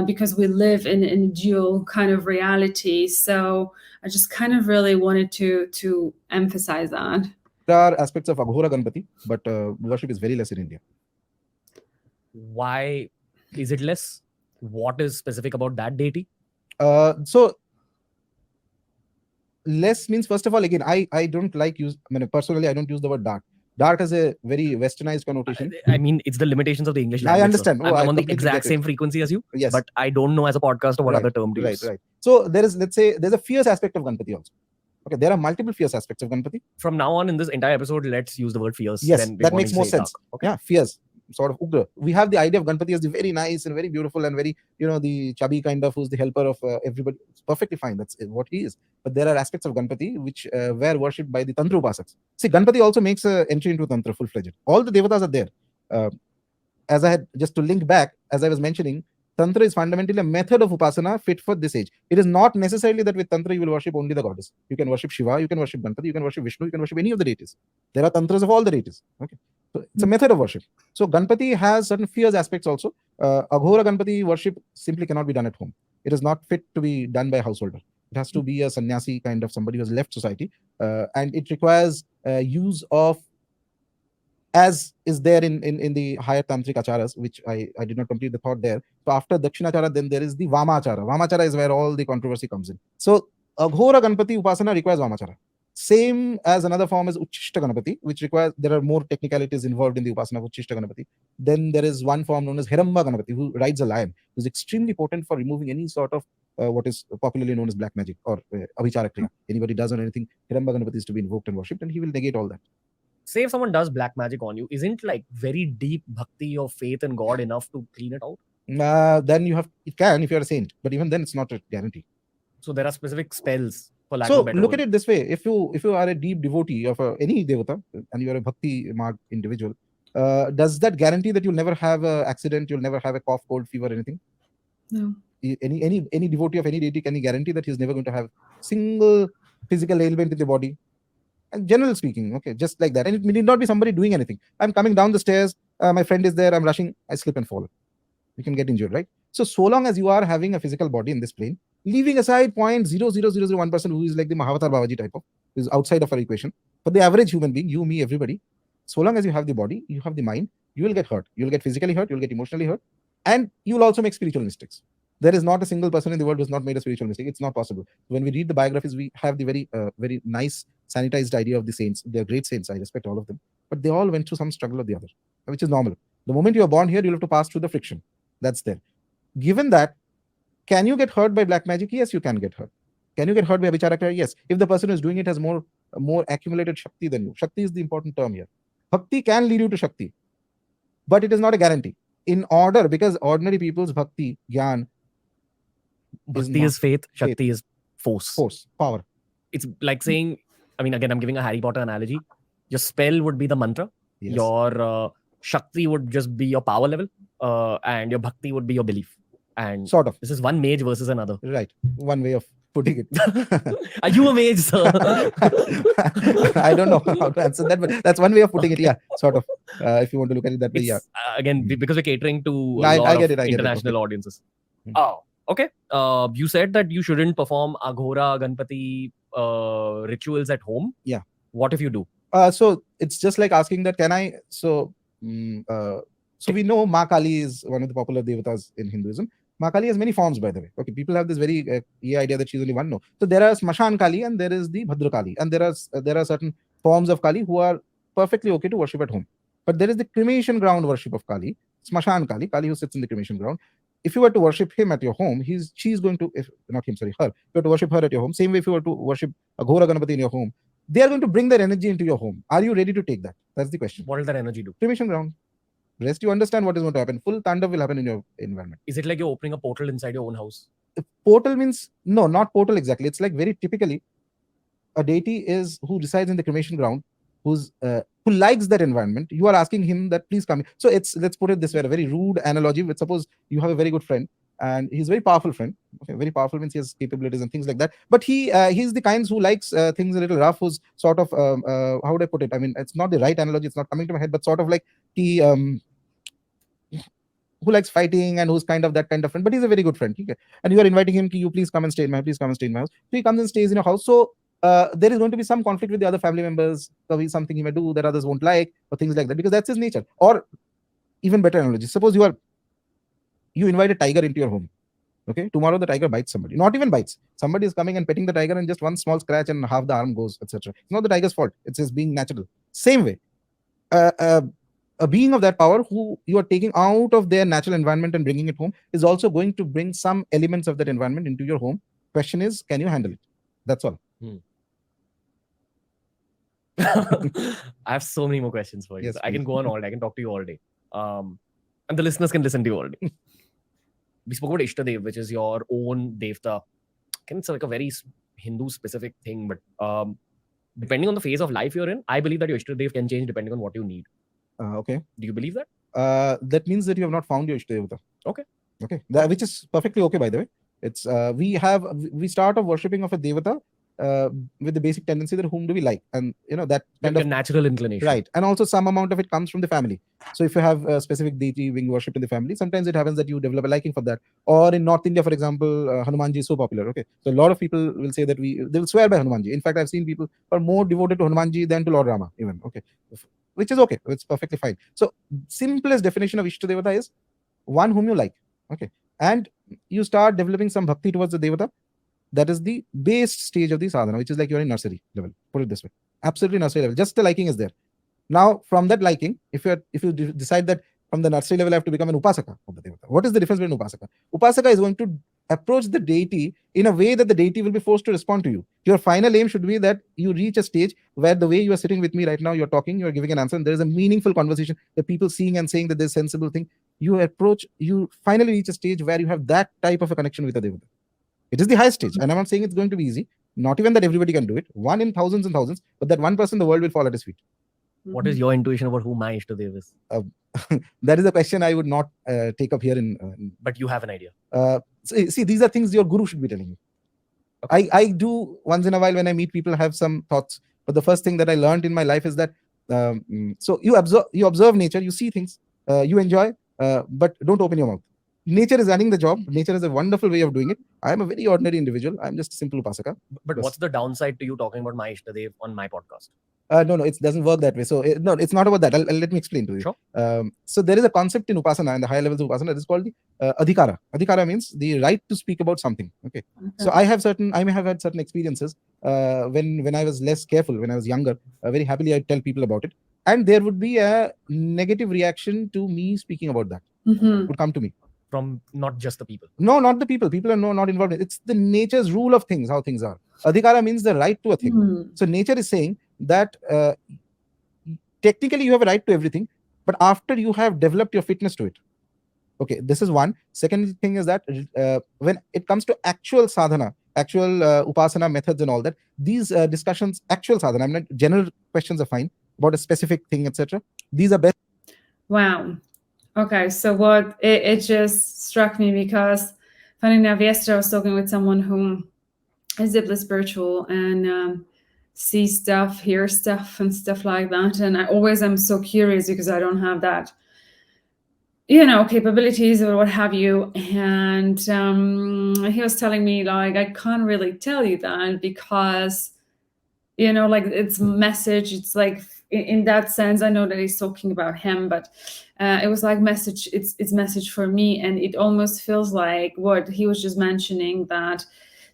because we live in a dual kind of reality. So I just kind of really wanted to emphasize that. There are aspects of Aghora Ganpati, but worship is very less in India. Why is it less? What is specific about that deity? So less means, first of all, again, I don't like personally, I don't use the word dark. Dark has a very westernized connotation. I mean, it's the limitations of the English language. I understand. I'm on the exact same frequency as you. Yes. But I don't know as a podcaster what other term to use. Right. So there's a fierce aspect of Ganpati also. Okay, there are multiple fierce aspects of Ganpati. From now on in this entire episode, let's use the word fierce. Yes, that makes more sense. Okay. Yeah, fierce, sort of ugra. We have the idea of Ganpati as the very nice and very beautiful and very, the chubby kind of, who's the helper of everybody. It's perfectly fine. That's what he is. But there are aspects of Ganpati which were worshipped by the Tantra Upasaks. See, Ganpati also makes an entry into Tantra full-fledged. All the devatas are there. As I had, just to link back, as I was mentioning, Tantra is fundamentally a method of upasana fit for this age. It is not necessarily that with Tantra you will worship only the goddess. You can worship Shiva, you can worship Ganpati, you can worship Vishnu, you can worship any of the deities. There are Tantras of all the deities. Okay, so it's a method of worship. So Ganpati has certain fierce aspects also. Aghora Ganpati worship simply cannot be done at home. It is not fit to be done by a householder. It has to be a sannyasi, kind of somebody who has left society, and it requires use of, as is there in the higher tantric acharas, which I did not complete the thought there. So after Dakshinachara, then there is the Vamachara. Vamachara is where all the controversy comes in. So Aghora Ganpati Upasana requires Vamachara. Same as another form is Uchishta Ganpati, which requires, there are more technicalities involved in the Upasana of Uchishta Ganpati. Then there is one form known as Hiramba Ganpati, who rides a lion, who is extremely potent for removing any sort of what is popularly known as black magic or Abhichara Kriya. Anybody does on anything, Hiramba Ganpati is to be invoked and worshipped, and he will negate all that. Say if someone does black magic on you, isn't like very deep bhakti or faith in God enough to clean it out? Then it can if you're a saint, but even then it's not a guarantee. So there are specific spells for lack of a better look word. at it this way: if you are a deep devotee of any devata and you are a bhakti marked individual, does that guarantee that you'll never have an accident, you'll never have a cough, cold, fever, anything? No. Any devotee of any deity, can he guarantee that he's never going to have single physical ailment in the body? And generally speaking, okay, just like that. And it need not be somebody doing anything. I'm coming down the stairs, my friend is there, I'm rushing, I slip and fall. You can get injured, right? So long as you are having a physical body in this plane, leaving aside 0.00001% who is like the Mahavatar Babaji type of, who is outside of our equation, for the average human being, you, me, everybody, so long as you have the body, you have the mind, you will get hurt. You'll get physically hurt, you'll get emotionally hurt, and you will also make spiritual mistakes. There is not a single person in the world who has not made a spiritual mistake. It's not possible. When we read the biographies, we have the very nice, sanitized idea of the saints. They're great saints. I respect all of them. But they all went through some struggle or the other, which is normal. The moment you are born here, you'll have to pass through the friction. That's there. Given that, can you get hurt by black magic? Yes, you can get hurt. Can you get hurt by Abhichara Kriya? Yes. If the person who is doing it has more accumulated Shakti than you. Shakti is the important term here. Bhakti can lead you to Shakti, but it is not a guarantee. In order, because ordinary people's Bhakti, Gyan, Bhakti is faith, Shakti is force, power. It's like saying, I mean, again, I'm giving a Harry Potter analogy. Your spell would be the mantra. Yes. Your Shakti would just be your power level, and your Bhakti would be your belief. And sort of. This is one mage versus another. Right. One way of putting it. Are you a mage, sir? I don't know how to answer that, but that's one way of putting it. Yeah, sort of. If you want to look at it that way, yeah. Again, because we're catering to No, a lot I get of it, I get it. international Okay. audiences. Hmm. Oh, okay. You said that you shouldn't perform Aghora Ganpati rituals at home. Yeah. What if you do? So it's just like asking that, can I? So we know Ma Kali is one of the popular devatas in Hinduism. Ma Kali has many forms, by the way. Okay, people have this very idea that she's only one. No, so there are Smashan Kali and there is the Bhadra Kali, and there are certain forms of Kali who are perfectly okay to worship at home. But there is the cremation ground worship of Kali, Smashan Kali, Kali who sits in the cremation ground. If you were to worship him at your home, she's going to, if not him, sorry, her. If you were to worship her at your home, same way if you were to worship Aghora Ganapati in your home, they are going to bring their energy into your home. Are you ready to take that? That's the question. What will that energy do? Cremation ground. Rest, you understand what is going to happen. Full tandav will happen in your environment. Is it like you're opening a portal inside your own house? Portal means, no, not portal exactly. It's like very typically, a deity is who resides in the cremation ground, who likes that environment. You are asking him that please come. So let's put it this way, a very rude analogy. But suppose you have a very good friend, and he's a very powerful friend. Okay, very powerful means he has capabilities and things like that. But he's the kinds who likes things a little rough, who's sort of how would I put it? I mean, it's not the right analogy. It's not coming to my head, but sort of like he who likes fighting and who's kind of that kind of friend. But he's a very good friend. Okay? And you are inviting him, you please come and stay in my house. Please come and stay in my house. So he comes and stays in your house. So there is going to be some conflict with the other family members. There'll be something he may do that others won't like, or things like that, because that's his nature. Or even better analogy, suppose you invite a tiger into your home. Okay, tomorrow the tiger bites somebody. Not even bites. Somebody is coming and petting the tiger, and just one small scratch and half the arm goes, etc. It's not the tiger's fault. It's his being natural. Same way, a being of that power who you are taking out of their natural environment and bringing it home is also going to bring some elements of that environment into your home. Question is, can you handle it? That's all. I have so many more questions for you. Yes, I can please. go on all day. I can talk to you all day. And the listeners can listen to you all day. We spoke about Ishtadev, which is your own devta. It's like a very Hindu specific thing, but depending on the phase of life you're in, I believe that your Ishtadev can change depending on what you need. Okay. Do you believe that? That means that you have not found your Ishtadevata. Okay. Okay. Which is perfectly okay, by the way. It's we start off worshipping of a devata with the basic tendency that whom do we like, and that kind Like of a natural inclination, right. And also some amount of it comes from the family. So if you have a specific deity being worshipped in the family, sometimes it happens that you develop a liking for that. Or in North India, for example, Hanumanji is so popular. Okay, so a lot of people will say that they will swear by Hanumanji. In fact, I've seen people who are more devoted to Hanumanji than to Lord Rama even. Okay, which is okay. It's perfectly fine. So simplest definition of Ishtadevata is one whom you like. Okay, and you start developing some bhakti towards the devata. That is the base stage of the sadhana, which is like you're in nursery level. Put it this way, absolutely nursery level. Just the liking is there. Now, from that liking, if you decide that from the nursery level I have to become an upasaka of the devata, what is the difference between upasaka? Upasaka is going to approach the deity in a way that the deity will be forced to respond to you. Your final aim should be that you reach a stage where the way you are sitting with me right now, you're talking, you're giving an answer, and there is a meaningful conversation. The people seeing and saying that there's sensible thing. You finally reach a stage where you have that type of a connection with the devata. It is the highest stage, and I'm not saying it's going to be easy. Not even that everybody can do it. One in thousands and thousands, but that 1%, the world will fall at his feet. What is your intuition about who my Ishtadev is? That is a question I would not take up here. But you have an idea. See, these are things your guru should be telling you. Okay. I do once in a while when I meet people have some thoughts, but the first thing that I learned in my life is that so you observe nature, you see things, you enjoy, but don't open your mouth. Nature is running the job. Nature is a wonderful way of doing it. I am a very ordinary individual. I'm just a simple upasaka. But what's the downside to you talking about my Ishtadev on my podcast? No, it doesn't work that way. So no, it's not about that. Let me explain to you. Sure. So there is a concept in upasana, in the higher levels of upasana, that is called the adhikara. Adhikara means the right to speak about something. Okay. So I may have had certain experiences when I was less careful, when I was younger. Very happily, I tell people about it, and there would be a negative reaction to me speaking about that. It would come to me. From not just the people. No, not the people. People are not involved. It's the nature's rule of things, how things are. Adhikara means the right to a thing. So nature is saying that technically you have a right to everything, but after you have developed your fitness to it. Okay, this is one. Second thing is that when it comes to actual sadhana, actual upasana methods and all that, these discussions, actual sadhana, I'm not, general questions are fine, about a specific thing, etc. These are best. Wow. Okay, so what it just struck me because funny enough, yesterday I was talking with someone who is deeply spiritual and see stuff, hear stuff, and stuff like that. And I always am so curious because I don't have that, capabilities or what have you. And he was telling me, like, I can't really tell you that because, like, it's message. It's like, in that sense, I know that he's talking about him, but it was like message. It's message for me, and it almost feels like what he was just mentioning, that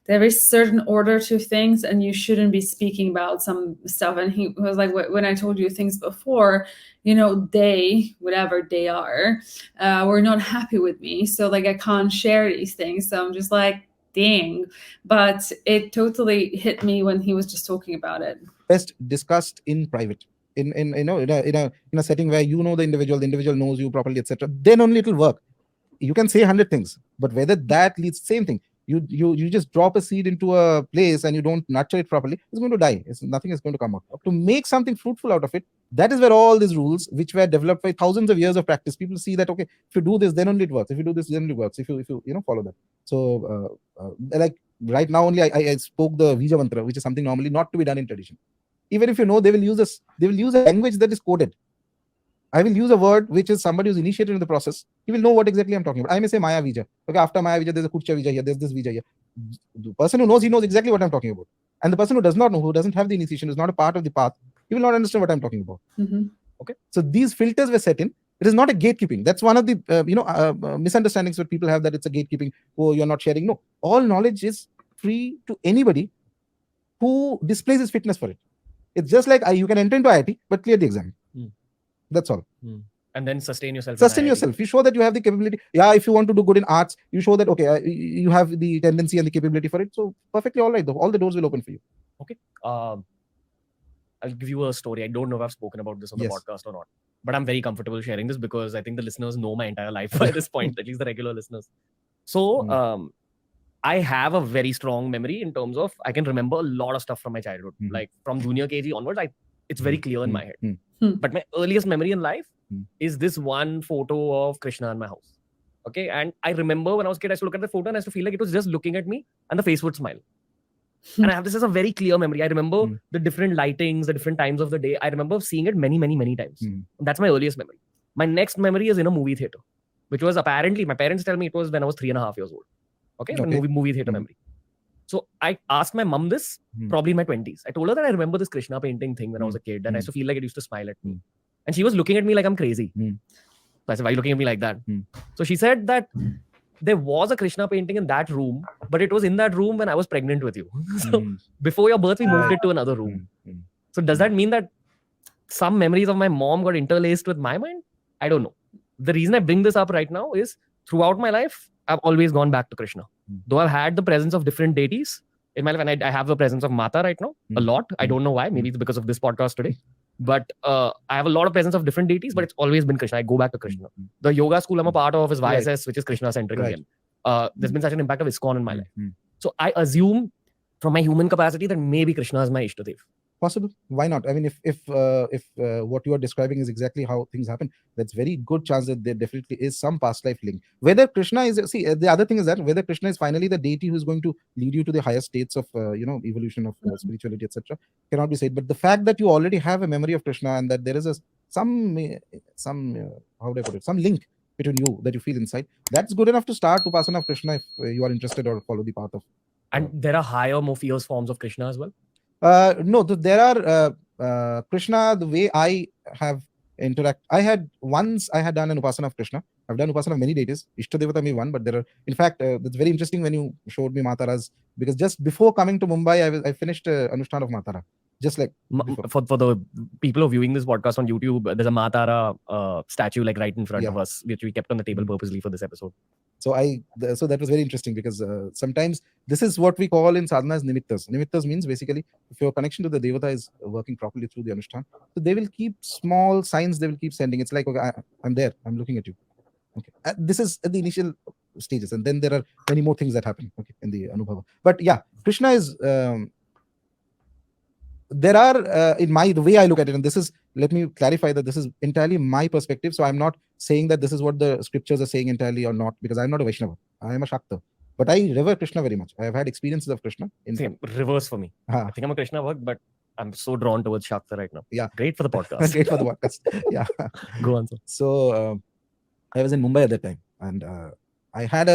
there is certain order to things and you shouldn't be speaking about some stuff. And he was like, when I told you things before, they, whatever they are, were not happy with me. So like, I can't share these things. So I'm just like, dang. But it totally hit me when he was just talking about it. Best discussed in private, in a setting where the individual knows you properly, etc. Then only it'll work. You can say 100 things, but whether that leads, same thing. You just drop a seed into a place and you don't nurture it properly, it's going to die. Nothing is going to come out. To make something fruitful out of it, that is where all these rules, which were developed by thousands of years of practice, people see that, okay, if you do this, then only it works. If you do this, then only it works. If you follow that. So like right now only I spoke the Vija mantra, which is something normally not to be done in tradition. Even if they will use a language that is coded. I will use a word which is somebody who's initiated in the process. He will know what exactly I'm talking about. I may say Maya Vija. Okay, after Maya Vija, there's a Kurcha Vija here, there's this Vija here. The person who knows, he knows exactly what I'm talking about. And the person who does not know, who doesn't have the initiation, who's not a part of the path, he will not understand what I'm talking about. Mm-hmm. Okay, so these filters were set in. It is not a gatekeeping. That's one of the misunderstandings that people have, that it's a gatekeeping. Oh, you're not sharing. No, all knowledge is free to anybody who displays his fitness for it. It's just like you can enter into IIT, but clear the exam. That's all. And then sustain yourself. You show that you have the capability. Yeah, if you want to do good in arts, you show that, okay, you have the tendency and the capability for it. So perfectly all right. All the doors will open for you. Okay. I'll give you a story. I don't know if I've spoken about this on the podcast or not, but I'm very comfortable sharing this because I think the listeners know my entire life by this point, at least the regular listeners. So I have a very strong memory in terms of, I can remember a lot of stuff from my childhood. Like from junior KG onwards, it's very clear in my head. But my earliest memory in life is this one photo of Krishna in my house. Okay. And I remember when I was a kid, I used to look at the photo and I used to feel like it was just looking at me and the face would smile. And I have this as a very clear memory. I remember the different lightings, the different times of the day. I remember seeing it many, many, many times. That's my earliest memory. My next memory is in a movie theater, which was apparently, my parents tell me it was when I was 3.5 years old. Okay. Movie theater memory. So I asked my mom this probably in my 20s. I told her that I remember this Krishna painting thing when I was a kid, and I used to feel like it used to smile at me. And she was looking at me like I'm crazy. So I said, why are you looking at me like that? So she said that there was a Krishna painting in that room, but it was in that room when I was pregnant with you. So before your birth, we moved it to another room. So does that mean that some memories of my mom got interlaced with my mind? I don't know. The reason I bring this up right now is throughout my life, I've always gone back to Krishna. Though I've had the presence of different deities in my life, and I have the presence of Mata right now a lot. I don't know why. Maybe it's because of this podcast today. But I have a lot of presence of different deities, but it's always been Krishna. I go back to Krishna. The yoga school I'm a part of is YSS, which is Krishna-centric again. There's been such an impact of ISKCON in my life. So I assume from my human capacity that maybe Krishna is my Ishtadev. Possible. Why not? I mean, if what you are describing is exactly how things happen, that's very good chance that there definitely is some past life link. Whether Krishna is, the other thing is that whether Krishna is finally the deity who is going to lead you to the higher states of evolution of spirituality, etc., cannot be said. But the fact that you already have a memory of Krishna and that there is some how do I put it, some link between you that you feel inside, that's good enough to start Upasana of Krishna if you are interested or follow the path of. And there are higher, more fierce forms of Krishna as well. No, there are Krishna, the way I have I had done an Upasana of Krishna. I've done Upasana of many deities. Ishtadevata may one, but there are, in fact, it's very interesting when you showed me Mataras, because just before coming to Mumbai, I finished Anushthan of Matara. Just like for the people who are viewing this podcast on YouTube, there's a Matara statue like right in front of us, which we kept on the table purposely for this episode. So so that was very interesting because sometimes this is what we call in sadhana as nimittas. Nimittas means basically if your connection to the devata is working properly through the Anushthan, so they will keep small signs, they will keep sending. It's like, okay, I'm there, I'm looking at you. Okay, this is at the initial stages, and then there are many more things that happen, okay, in the Anubhava. But yeah, Krishna is there are in the way I look at it, and this is, let me clarify that this is entirely my perspective. So I'm not saying that this is what the scriptures are saying entirely or not, because I'm not a Vaishnava. I am a Shakta. But I revere Krishna very much. I have had experiences of Krishna. Same, reverse for me. I think I'm a Krishna bhakt, but I'm so drawn towards Shakta right now. Yeah. Great for the podcast. Great for the podcast. Yeah. Go on, sir. So I was in Mumbai at that time, and I had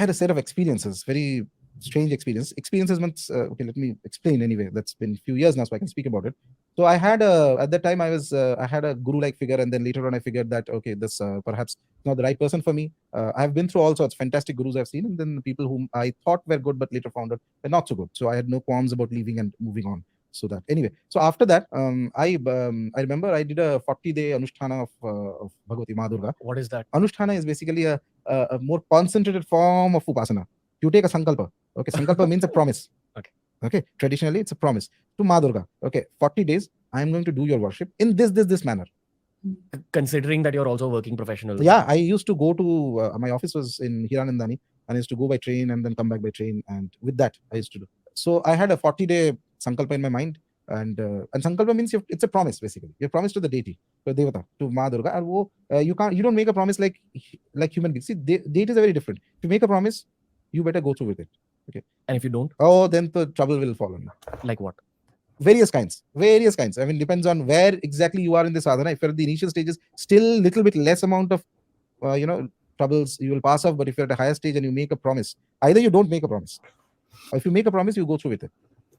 a set of experiences, very strange experiences means okay, let me explain anyway. That's been a few years now, so I can speak about it. So I had at that time I had a guru like figure, and then later on I figured that okay, this perhaps not the right person for me. I've been through all sorts fantastic gurus I've seen, and then the people whom I thought were good but later found out they're not so good. So I had no qualms about leaving and moving on. So that anyway, so after that I remember I did a 40-day anusthana of Bhagavati Ma Durga. What is that? Anusthana is basically a more concentrated form of upasana. You take a sankalpa. Okay, sankalpa means a promise. Okay, traditionally it's a promise to Ma Durga. Okay, 40 days I am going to do your worship in this manner. Considering that you're also a working professional. Yeah, I used to go to my office was in Hiranandani, and I used to go by train and then come back by train, and with that I used to do. So I had a 40-day sankalpa in my mind, and sankalpa means it's a promise basically. You promise to the deity, to Devata, to Ma Durga, and you don't make a promise like human beings. See, deities are very different. If you make a promise, you better go through with it. Okay. And if you don't? Oh, then the trouble will fall on you. Like what? Various kinds. I mean, depends on where exactly you are in the sadhana. If you're at the initial stages, still little bit less amount of, troubles you will pass off. But if you're at a higher stage and you make a promise, either you don't make a promise, or if you make a promise, you go through with it.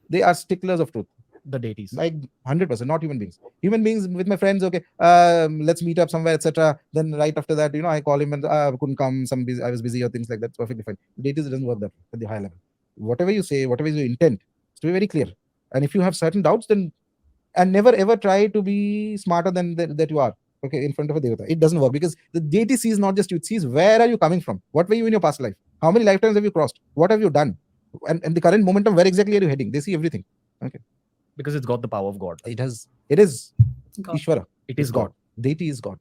They are sticklers of truth. The deities. Like 100%, not human beings. Human beings with my friends, okay, let's meet up somewhere, etc. Then right after that, I call him and couldn't come, I was busy or things like that. It's perfectly fine. Deities, it doesn't work that way at the high level. Whatever you say, whatever is your intent, it's to be very clear. And if you have certain doubts, then and never ever try to be smarter than that you are. Okay, in front of a devata, it doesn't work because the deity sees not just you, it sees where are you coming from, what were you in your past life, how many lifetimes have you crossed, what have you done, and the current momentum, where exactly are you heading. They see everything. Okay. Because it's got the power of God. It is God. Ishvara. It is God. Deity is God.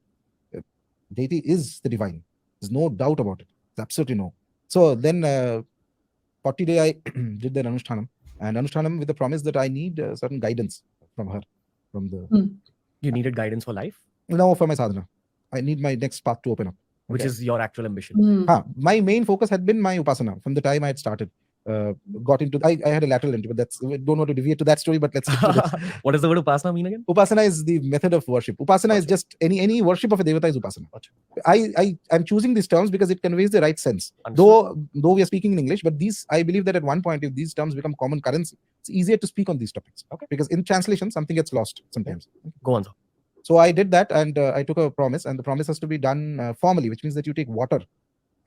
Deity is the divine. There's no doubt about it. There's absolutely no. So then 40 day I did the Anushtanam. And Anushtanam with the promise that I need certain guidance from her. You needed guidance for life? No, for my sadhana. I need my next path to open up. Which is your actual ambition. My main focus had been my upasana from the time I had started. Got into I had a lateral entry, but I don't want to deviate to that story, but let's stick to this. What does the word upasana mean again? Upasana is the method of worship. Upasana is just any worship of a devata is upasana. I'm choosing these terms because it conveys the right sense. Though we are speaking in English, but I believe that at one point, if these terms become common currency, it's easier to speak on these topics. Okay. Because in translation, something gets lost sometimes. Go on, sir. So I did that, and I took a promise, and the promise has to be done formally, which means that you take water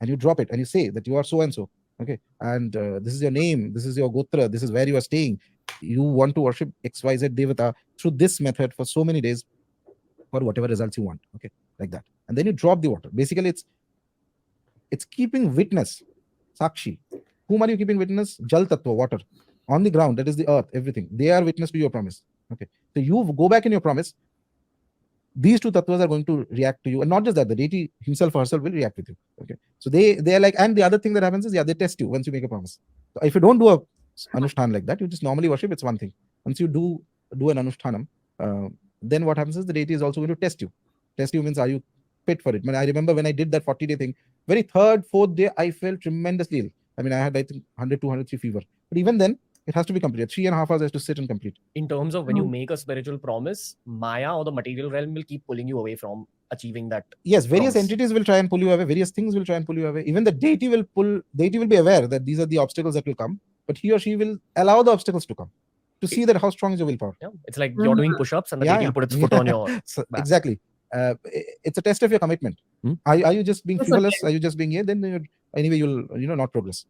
and you drop it and you say that you are so and so. Okay, and this is your name, this is your gotra, this is where you are staying. You want to worship XYZ Devata through this method for so many days for whatever results you want. Okay, like that. And then you drop the water. Basically, it's keeping witness. Sakshi. Whom are you keeping witness? Jal Tattva, water. On the ground, that is the earth, everything. They are witness to your promise. Okay, so you go back in your promise. These two tattvas are going to react to you, and not just that, the deity himself or herself will react with you. Okay, so they are like, and the other thing that happens is, they test you once you make a promise. So if you don't do a anushtan like that, you just normally worship, it's one thing. Once you do an anushtanam, then what happens is the deity is also going to test you. Test you means, are you fit for it? I remember when I did that 40-day thing, very third, fourth day, I felt tremendously ill. I mean, I had, I think, 100, 203 fever. But even then, it has to be completed. 3.5 hours I have to sit and complete. In terms of when you make a spiritual promise, Maya or the material realm will keep pulling you away from achieving that. Yes, various promise. entities will try and pull you away. Various things will try and pull you away. Even the deity will be aware that these are the obstacles that will come, but he or she will allow the obstacles to come to see that how strong is your willpower. Yeah, it's like you're doing push-ups and the deity will put its foot on your back. Exactly. It's a test of your commitment. Are you just being frivolous? Are you just being here? Then anyway, you'll not progress.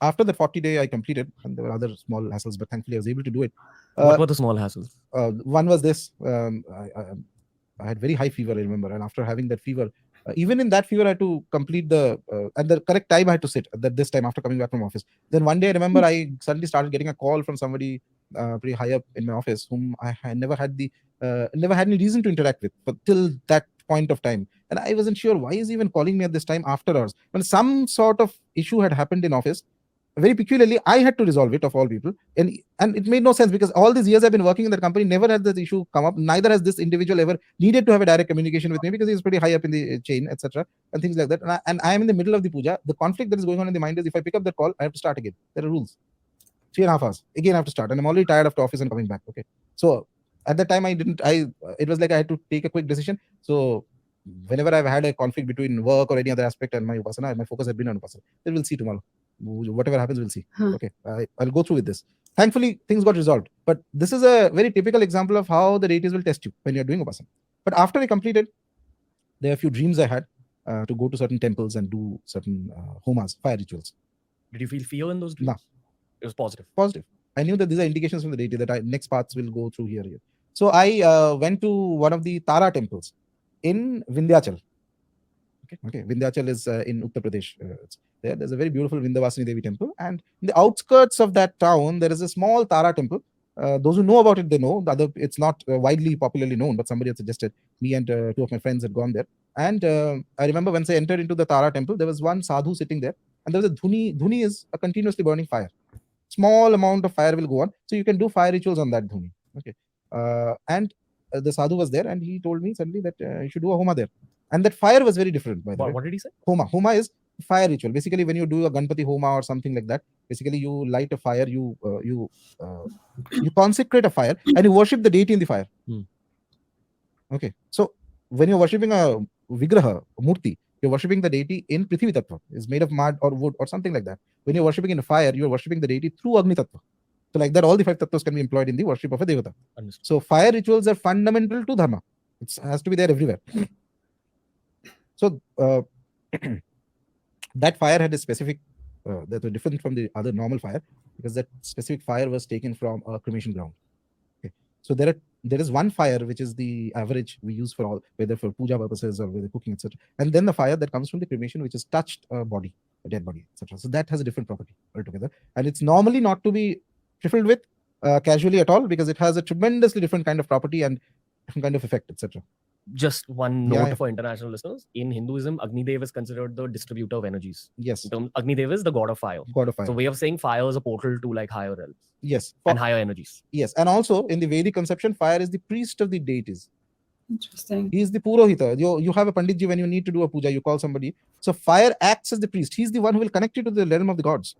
After the 40-day I completed, and there were other small hassles, but thankfully I was able to do it. What were the small hassles? One was this. I had very high fever, I remember. And after having that fever, even in that fever, I had to complete at the correct time I had to sit at this time after coming back from office. Then one day I remember I suddenly started getting a call from somebody pretty high up in my office whom I had never had any reason to interact with till that point of time. And I wasn't sure why is he even calling me at this time after hours. When some sort of issue had happened in office, very peculiarly, I had to resolve it, of all people, and it made no sense, because all these years I've been working in that company, never had this issue come up. Neither has this individual ever needed to have a direct communication with me, because he's pretty high up in the chain, etc., and things like that. And I am in the middle of the puja. The conflict that is going on in the mind is, if I pick up that call, I have to start again. There are rules. 3.5 hours again I have to start, and I'm already tired after office and coming back. Okay, so at that time it was like I had to take a quick decision. So whenever I've had a conflict between work or any other aspect and my upasana, my focus had been on upasana. Then we'll see tomorrow. Whatever happens, we'll see. Okay, I'll go through with this. Thankfully, things got resolved. But this is a very typical example of how the deities will test you when you're doing upasana. But after I completed, there are a few dreams I had to go to certain temples and do certain homas, fire rituals. Did you feel fear in those dreams? No. It was positive. Positive. I knew that these are indications from the deity that next paths will go through here. So I went to one of the Tara temples in Vindhyachal. Okay. Vindhyachal is in Uttar Pradesh. There's a very beautiful Vindhyavasini Devi temple, and in the outskirts of that town there is a small Tara temple. Those who know about it, they know. It's not widely popularly known, but somebody had suggested. Me and two of my friends had gone there, and I remember once I entered into the Tara temple, there was one sadhu sitting there, and there was a dhuni. Dhuni is a continuously burning fire. Small amount of fire will go on, so you can do fire rituals on that dhuni. Okay, and the sadhu was there, and he told me suddenly that you should do a homa there. And that fire was very different, by the way. What did he say? Homa. Homa is fire ritual. Basically, when you do a Ganpati Homa or something like that, basically you light a fire, you consecrate a fire, and you worship the deity in the fire. Okay. So when you're worshipping a Vigraha, a Murti, you're worshipping the deity in Prithvi Tattva. It's made of mud or wood or something like that. When you're worshipping in fire, you're worshipping the deity through Agni Tattva. So like that, all the 5 tattvas can be employed in the worship of a Devata. Understood. So fire rituals are fundamental to Dharma. It has to be there everywhere. So that fire had a specific, that was different from the other normal fire, because that specific fire was taken from a cremation ground. Okay. So there is one fire which is the average we use for all, whether for puja purposes or whether cooking, etc. And then the fire that comes from the cremation, which has touched a body, a dead body, etc. So that has a different property altogether, and it's normally not to be trifled with casually at all, because it has a tremendously different kind of property and different kind of effect, etc. Just one note for international listeners. In Hinduism, Agni Dev is considered the distributor of energies. Yes. Agni Dev is the god of fire. God of fire. So way of saying fire is a portal to like higher realms. Yes. And higher energies. Yes. And also in the Vedic conception, fire is the priest of the deities. Interesting. He is the Purohita. You have a Panditji when you need to do a puja, you call somebody. So fire acts as the priest. He's the one who will connect you to the realm of the gods.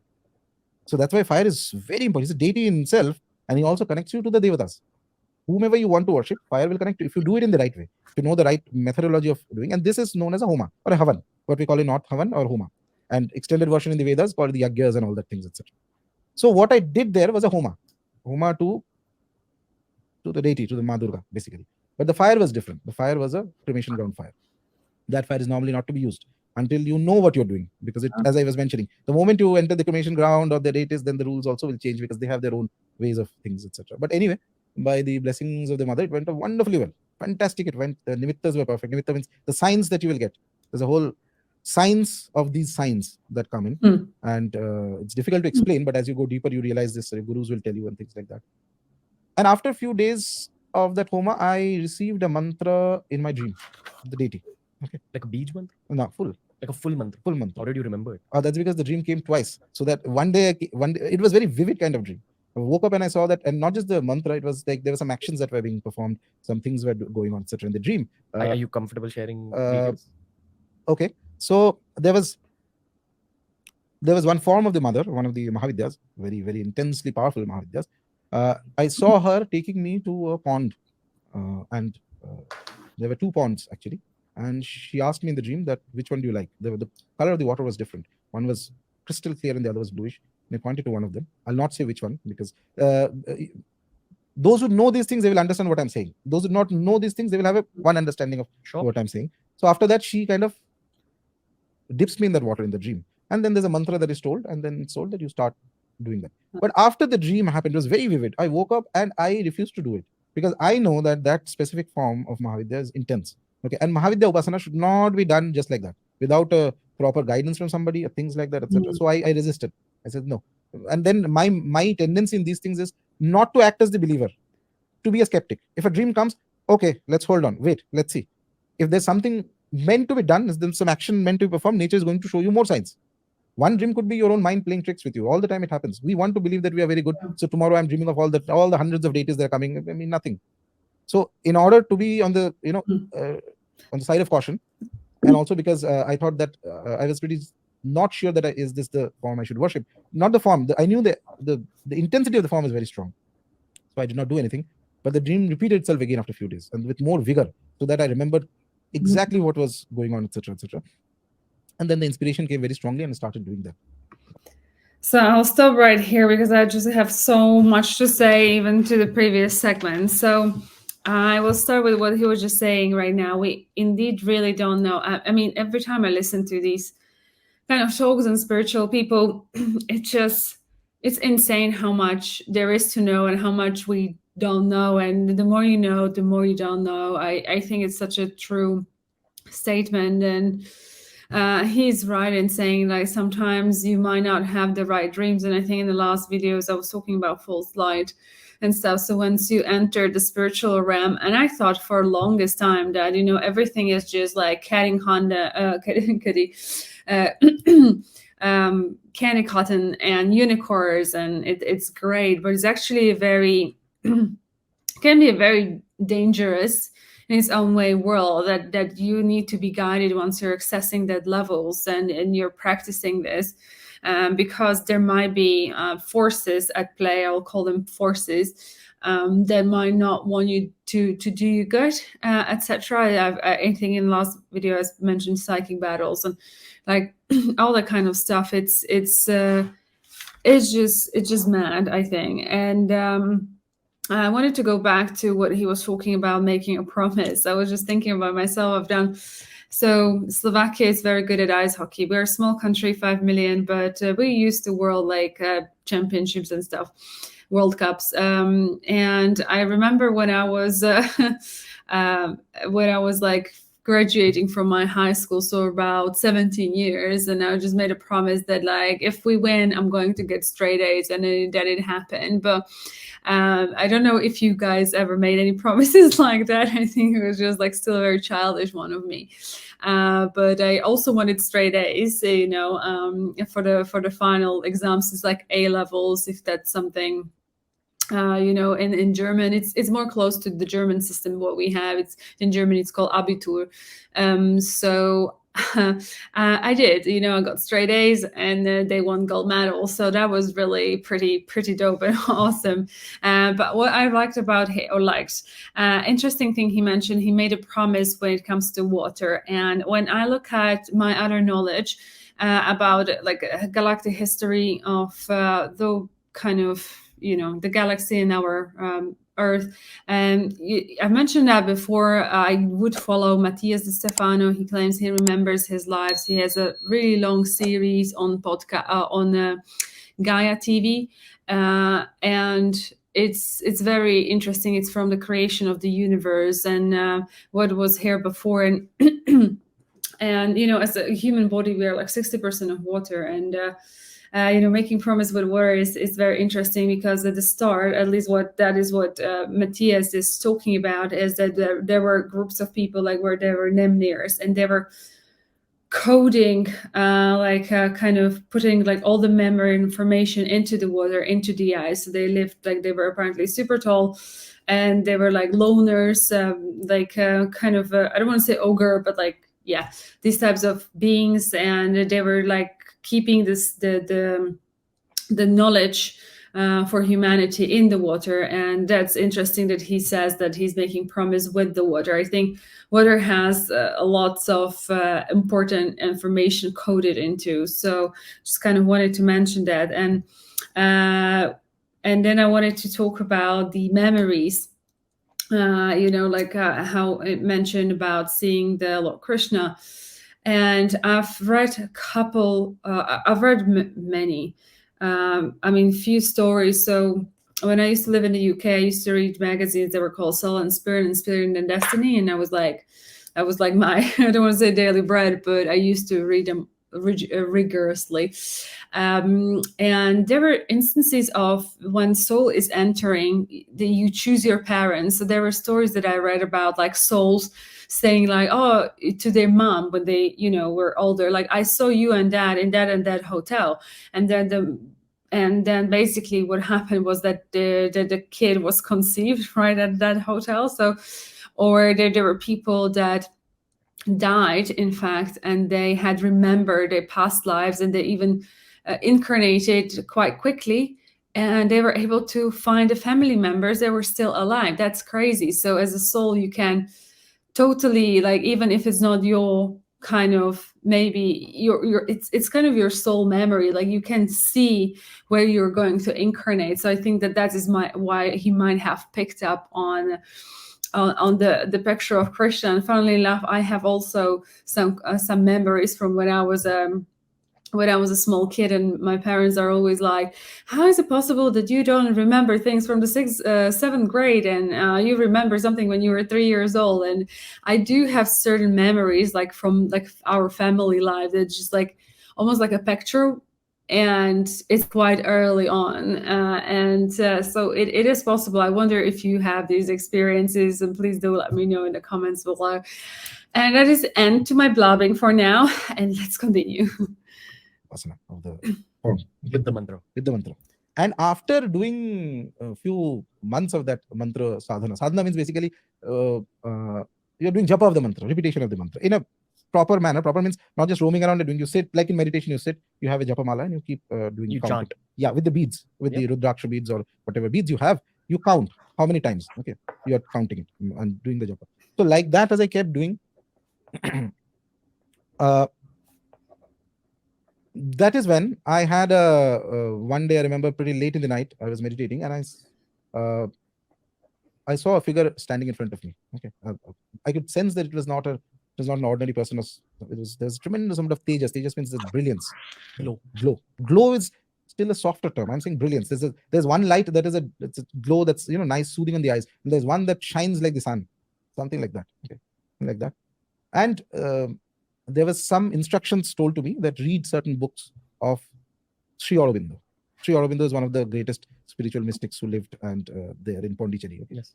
So that's why fire is very important. He's a deity in himself, and he also connects you to the Devatas. Whomever you want to worship, fire will connect you if you do it in the right way, if you know the right methodology of doing. And this is known as a homa or a havan, what we call in North havan or homa, and extended version in the Vedas called the yagyas and all that things, etc. So what I did there was a homa to the deity, to the Ma Durga, basically. But the fire was different. The fire was a cremation ground fire. That fire is normally not to be used until you know what you're doing, because as I was mentioning, the moment you enter the cremation ground or the deities, then the rules also will change, because they have their own ways of things, etc. But anyway, by the blessings of the mother, it went wonderfully well. Fantastic. It went. The nimittas were perfect. Nimitta means the signs that you will get. There's a whole science of these signs that come in, and it's difficult to explain, but as you go deeper, you realize this. Gurus will tell you and things like that. And after a few days of that homa, I received a mantra in my dream, the deity. Okay. Like a beach mantra? No, full. Like a full mantra. Full mantra. How did you remember it? That's because the dream came twice. So that one day, it was very vivid kind of dream. I woke up and I saw that, and not just the mantra, it was like there were some actions that were being performed, some things were going on, etc. in the dream. Are you comfortable sharing details? Okay. So there was one form of the mother, one of the Mahavidyas, very, very intensely powerful Mahavidyas. I saw her taking me to a pond, and there were 2 ponds actually. And she asked me in the dream that which one do you like? The color of the water was different. One was crystal clear and the other was bluish. And I pointed to one of them. I'll not say which one, because those who know these things, they will understand what I'm saying. Those who do not know these things, they will have one understanding of what I'm saying. So after that, she kind of dips me in that water in the dream. And then there's a mantra that is told, and then it's told that you start doing that. But after the dream happened, it was very vivid. I woke up and I refused to do it, because I know that specific form of Mahavidya is intense. Okay, and Mahavidya Upasana should not be done just like that, without a proper guidance from somebody, or things like that, etc. So I resisted. I said no. And then my tendency in these things is not to act as the believer, to be a skeptic. If a dream comes, okay, let's hold on, wait, let's see. If there's something meant to be done, then some action meant to be performed, nature is going to show you more signs. One dream could be your own mind playing tricks with you. All the time it happens. We want to believe that we are very good. So tomorrow I'm dreaming of all the hundreds of deities that are coming. I mean, nothing. So in order to be on the, on the side of caution, and also because I thought that I was pretty not sure that is this the form I should worship? Not the form. I knew the intensity of the form is very strong. So I did not do anything. But the dream repeated itself again after a few days and with more vigor, so that I remembered exactly what was going on, etc., etc. And then the inspiration came very strongly and I started doing that. So I'll stop right here because I just have so much to say, even to the previous segment. So I will start with what he was just saying right now. We indeed really don't know. I mean, every time I listen to these kind of talks and spiritual people, it's insane how much there is to know and how much we don't know. And the more you know, the more you don't know. I think it's such a true statement. And he's right in saying, like, sometimes you might not have the right dreams. And I think in the last videos I was talking about false light and stuff. So once you enter the spiritual realm, and I thought for the longest time that, everything is just like candy cotton and unicorns, and it's great, but it's actually can be a very dangerous in its own way world that you need to be guided once you're accessing that levels and you're practicing this, because there might be forces at play. I'll call them forces that might not want you to do you good, etc. I think in the last video I mentioned psychic battles and like all that kind of stuff. It's just mad, I think. And I wanted to go back to what he was talking about, making a promise. I was just thinking about myself. So Slovakia is very good at ice hockey. We're a small country, 5 million, but we used to world championships and stuff, World Cups. And I remember when I was like graduating from my high school, so about 17 years, and I just made a promise that, like, if we win, I'm going to get straight A's, and that it happened. But I don't know if you guys ever made any promises like that. I think it was just like still a very childish one of me. But I also wanted straight A's, for the final exams. It's like A levels, if that's something. In German, it's more close to the German system. What we have, it's in Germany, it's called Abitur. So I did, I got straight A's, and they won gold medal. So that was really pretty dope and awesome. But what I liked interesting thing he mentioned, he made a promise when it comes to water. And when I look at my other knowledge about like galactic history of the kind of the galaxy and our Earth. And I mentioned that before. I would follow Matthias De Stefano. He claims he remembers his lives. He has a really long series on podcast on Gaia TV, and it's very interesting. It's from the creation of the universe and what was here before. And and as a human body, we are like 60% of water, and making promise with water is very interesting, because at the start, at least what Matthias is talking about, is that there were groups of people where there were Nemnirs, and they were coding, kind of putting like all the memory information into the water, into the ice. So they lived they were apparently super tall, and they were like loners, kind of I don't want to say ogre, but these types of beings, and they were like keeping the knowledge for humanity in the water. And that's interesting that he says that he's making promise with the water. I think water has lots of important information coded into, so just kind of wanted to mention that. And then I wanted to talk about the memories, how it mentioned about seeing the Lord Krishna. And I've read a couple, I've read many, few stories. So when I used to live in the UK, I used to read magazines that were called Soul and Spirit and Destiny. And that was like my, I don't want to say daily bread, but I used to read them rigorously. And there were instances of when soul is entering, you choose your parents. So there were stories that I read about like souls saying like, oh, to their mom when they, you know, were older, like, I saw you and dad in that and that hotel. And then basically what happened was that the kid was conceived right at that hotel. So, or there were people that died, in fact, and they had remembered their past lives, and they even incarnated quite quickly, and they were able to find the family members that were still alive. That's crazy. So as a soul, you can totally, like, even if it's not your kind of, maybe your it's kind of your soul memory, like you can see where you're going to incarnate. So I think that is why he might have picked up on the picture of Krishna. And funnily enough, I have also some memories from when I was a small kid, and my parents are always like, how is it possible that you don't remember things from the 7th grade, and you remember something when you were 3 years old? And I do have certain memories, like from like our family life, that's just like almost like a picture, and it's quite early on, so it is possible. I wonder if you have these experiences, and please do let me know in the comments below. And that is the end to my blabbing for now, and let's continue. Upasana of the form With the mantra. with the mantra. And after doing a few months of that mantra sadhana means basically you're doing japa of the mantra, repetition of the mantra in a proper manner. Proper means not just roaming around and doing. You sit like in meditation. You sit. You have a japa mala and you keep doing. You counting. chant. Yeah, with the beads, with the rudraksha beads or whatever beads you have. You count how many times. Okay, you are counting it and doing the japa. So like that, as I kept doing. That is when I had one day, I remember pretty late in the night, I was meditating and I saw a figure standing in front of me. Okay, I could sense that it was not an ordinary person. There's a tremendous amount of tejas. Tejas means there's brilliance. Glow is still a softer term. I'm saying brilliance. There's one light that is it's a glow that's, you know, nice, soothing on the eyes. And there's one that shines like the sun, something like that. Okay, like that. And there was some instructions told to me that read certain books of Sri Aurobindo. Sri Aurobindo is one of the greatest spiritual mystics who lived and there in Pondicherry. Okay? Yes.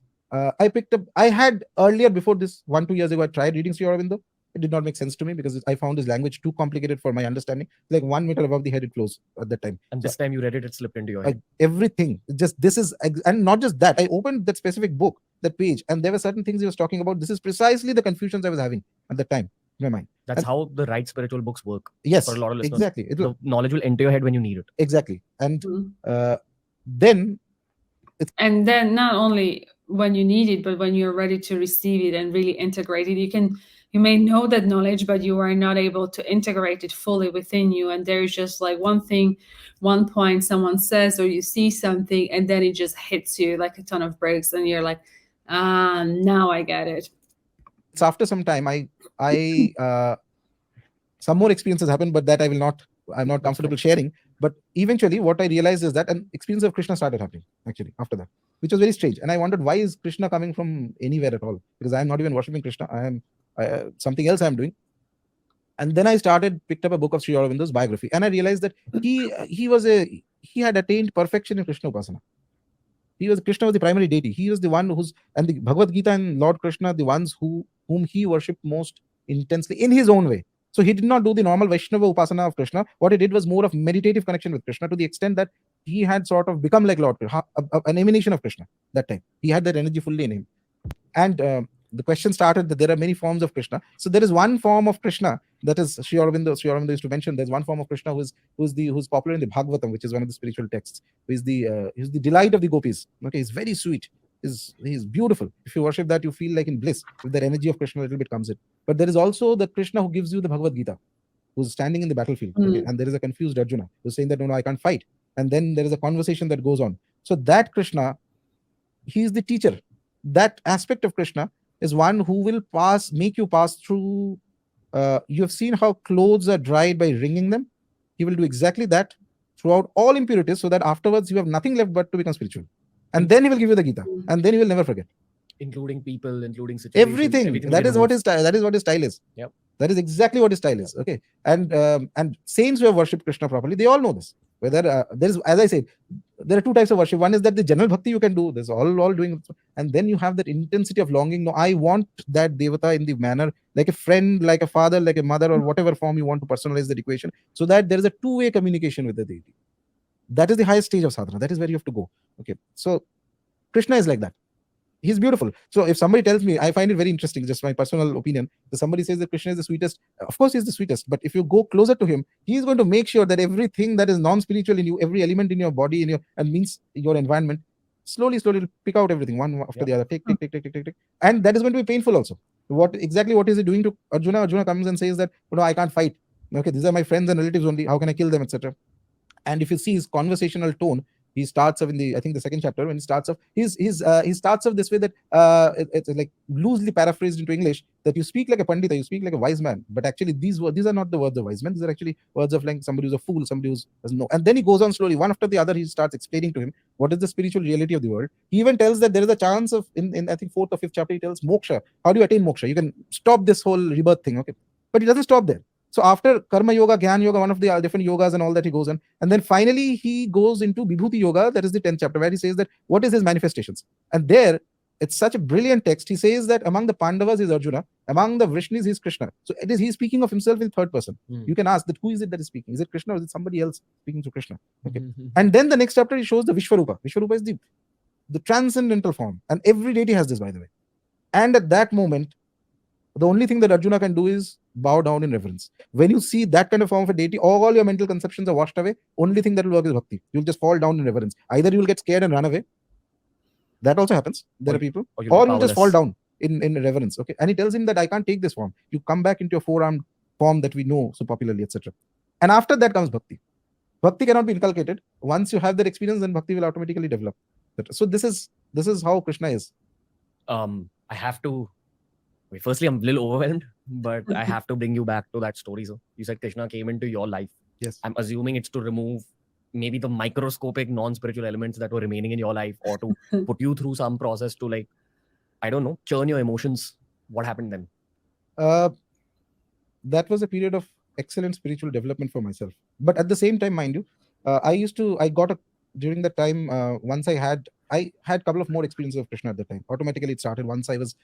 I had earlier, before this 1-2 years ago, I tried reading Sri Aurobindo. It did not make sense to me because I found his language too complicated for my understanding. Like 1 meter above the head it flows at that time. And this time you read it, it slipped into your head. Everything. And not just that. I opened that specific book, that page, and there were certain things he was talking about. This is precisely the confusions I was having at that time in my mind. That's how the right spiritual books work. Yes, for a lot of listeners. Exactly. The knowledge will enter your head when you need it. Exactly. And then not only when you need it, but when you're ready to receive it and really integrate it. You may know that knowledge, but you are not able to integrate it fully within you. And there's just like one thing, one point someone says, or you see something, and then it just hits you like a ton of bricks, and you're like, now I get it. So after some time, some more experiences happened, but that I'm not comfortable sharing. But eventually what I realized is that an experience of Krishna started happening actually after that, which was very strange. And I wondered, why is Krishna coming from anywhere at all? Because I'm not even worshipping Krishna. I am something else I'm doing. And then I picked up a book of Sri Aurobindo's biography, and I realized that he had attained perfection in Krishna Upasana. Krishna was the primary deity. He was the one and the Bhagavad Gita and Lord Krishna, the ones whom he worshipped most intensely in his own way. So he did not do the normal Vaishnava Upasana of Krishna. What he did was more of meditative connection with Krishna, to the extent that he had sort of become like Lord Krishna, an emanation of Krishna that time. He had that energy fully in him. And the question started that there are many forms of Krishna. So there is one form of Krishna that is Sri Aurobindo used to mention. There's one form of Krishna who's popular in the Bhagavatam, which is one of the spiritual texts. He's the delight of the gopis. Okay, he's very sweet. He's beautiful. If you worship that, you feel like in bliss. If that energy of Krishna a little bit comes in. But there is also the Krishna who gives you the Bhagavad Gita, who's standing in the battlefield. Okay? And there is a confused Arjuna who's saying that, no, I can't fight. And then there is a conversation that goes on. So that Krishna, he is the teacher. That aspect of Krishna is one who will make you pass through. You have seen how clothes are dried by wringing them. He will do exactly that throughout all impurities, so that afterwards you have nothing left but to become spiritual. And then he will give you the Gita, and then he will never forget. Including people, including situations. Everything. That is what his style is. Yep. That is exactly what his style is. Okay. And saints who have worshipped Krishna properly, they all know this. Whether there is, as I said, there are two types of worship. One is that the general bhakti you can do. There's all doing, and then you have that intensity of longing. No, I want that devata in the manner like a friend, like a father, like a mother, or whatever form you want to personalize the equation, so that there is a two-way communication with the deity. That is the highest stage of sadhana. That is where you have to go. Okay, so Krishna is like that. He's beautiful. So if somebody tells me, I find it very interesting, just my personal opinion, that somebody says that Krishna is the sweetest, of course he's the sweetest, but if you go closer to him, he's going to make sure that everything that is non-spiritual in you, every element in your body, and means your environment, slowly pick out everything one after the other, take, and that is going to be painful also. What is he doing to Arjuna? Arjuna comes and says that, I can't fight. Okay, these are my friends and relatives only. How can I kill them, etc. And if you see his conversational tone, he starts off in the, I think the second chapter, when he starts off, he starts off this way that it's like loosely paraphrased into English, that you speak like a pandita, you speak like a wise man, but actually these are not the words of wise men. These are actually words of like somebody who's a fool, somebody who's doesn't know. And then he goes on slowly, one after the other, he starts explaining to him what is the spiritual reality of the world. He even tells that there is a chance of, in I think fourth or fifth chapter, he tells moksha. How do you attain moksha? You can stop this whole rebirth thing, okay? But he doesn't stop there. So after Karma Yoga, Gyan Yoga, one of the different yogas and all that, he goes on. And then finally he goes into Vibhuti Yoga, that is the 10th chapter, where he says that what is his manifestations. And there, it's such a brilliant text. He says that among the Pandavas is Arjuna, among the Vrishnis is Krishna. So he's speaking of himself in third person. You can ask that who is it that is speaking? Is it Krishna or is it somebody else speaking to Krishna? Okay. And then the next chapter, he shows the Vishwarupa. Vishwarupa is the transcendental form. And every deity has this, by the way. And at that moment, the only thing that Arjuna can do is bow down in reverence. When you see that kind of form of a deity, all your mental conceptions are washed away. Only thing that will work is bhakti. You'll just fall down in reverence. Either you will get scared and run away. That also happens. There are people. Or you'll just fall down in reverence. Okay. And he tells him that I can't take this form. You come back into your four-armed form that we know so popularly, etc. And after that comes bhakti. Bhakti cannot be inculcated. Once you have that experience, then bhakti will automatically develop. So this is how Krishna is. I have to. Firstly, I'm a little overwhelmed, but I have to bring you back to that story. So you said Krishna came into your life. Yes. I'm assuming it's to remove maybe the microscopic non-spiritual elements that were remaining in your life, or to put you through some process to, like, I don't know, churn your emotions. What happened then? That was a period of excellent spiritual development for myself. But at the same time, mind you, during that time, once I had a couple of more experiences of Krishna at the time. Automatically it started once I was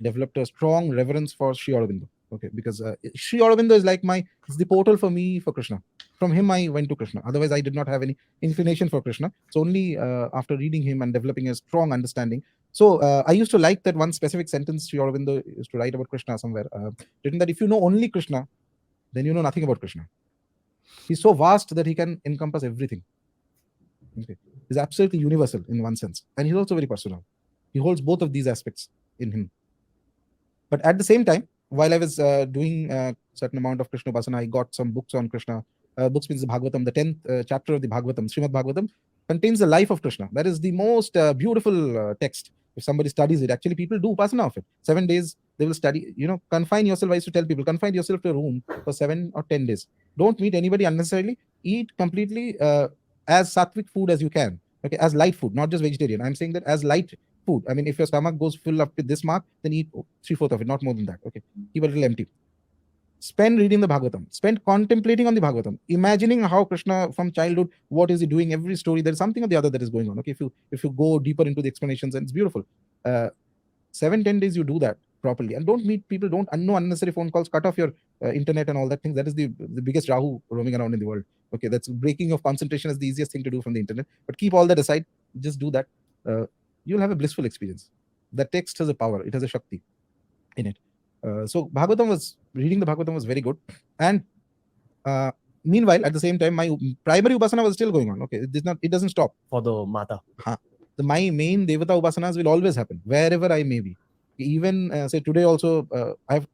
developed a strong reverence for Sri Aurobindo. Okay, because Sri Aurobindo is like it's the portal for me for Krishna. From him I went to Krishna. Otherwise I did not have any inclination for Krishna. So only after reading him and developing a strong understanding. So I used to like that one specific sentence Sri Aurobindo used to write about Krishna somewhere, written that if you know only Krishna, then you know nothing about Krishna. He's so vast that he can encompass everything. Okay. He's absolutely universal in one sense, and he's also very personal. He holds both of these aspects in him. But at the same time, while I was doing a certain amount of Krishna Upasana, I got some books on Krishna. Books means the Bhagavatam, the 10th chapter of the Bhagavatam, Srimad Bhagavatam, contains the life of Krishna. That is the most beautiful text. If somebody studies it, actually people do Upasana of it. 7 days they will study, confine yourself. I used to tell people, confine yourself to a room for 7 or 10 days. Don't meet anybody unnecessarily. Eat completely as sattvic food as you can. Okay, as light food, not just vegetarian. I'm saying that as light food. I mean, if your stomach goes full up with this mark, then eat 3/4 of it, not more than that. Okay, keep a little empty. Spend reading the Bhagavatam. Spend contemplating on the Bhagavatam. Imagining how Krishna from childhood, what is he doing? Every story, there's something or the other that is going on. Okay, if you go deeper into the explanations, and it's beautiful. 7-10 days you do that properly, and don't meet people. Don't no unnecessary phone calls. Cut off your internet and all that things. That is the biggest Rahu roaming around in the world. Okay, that's breaking of concentration is the easiest thing to do from the internet. But keep all that aside. Just do that. You'll have a blissful experience. The text has a power. It has a Shakti in it. So reading the Bhagavatam was very good. And meanwhile, at the same time, my primary Upasana was still going on. Okay, it doesn't stop. For the Mata. My main Devata Upasanas will always happen, wherever I may be. Even say today also,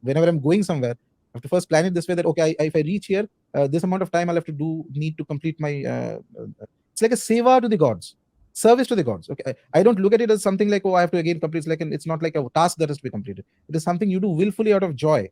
whenever I'm going somewhere, I have to first plan it this way that, okay, if I reach here, this amount of time I'll have to need to complete my, it's like a seva to the gods. Service to the gods. Okay, I don't look at it as something like, oh, I have to again complete. It's not like a task that has to be completed. It is something you do willfully out of joy.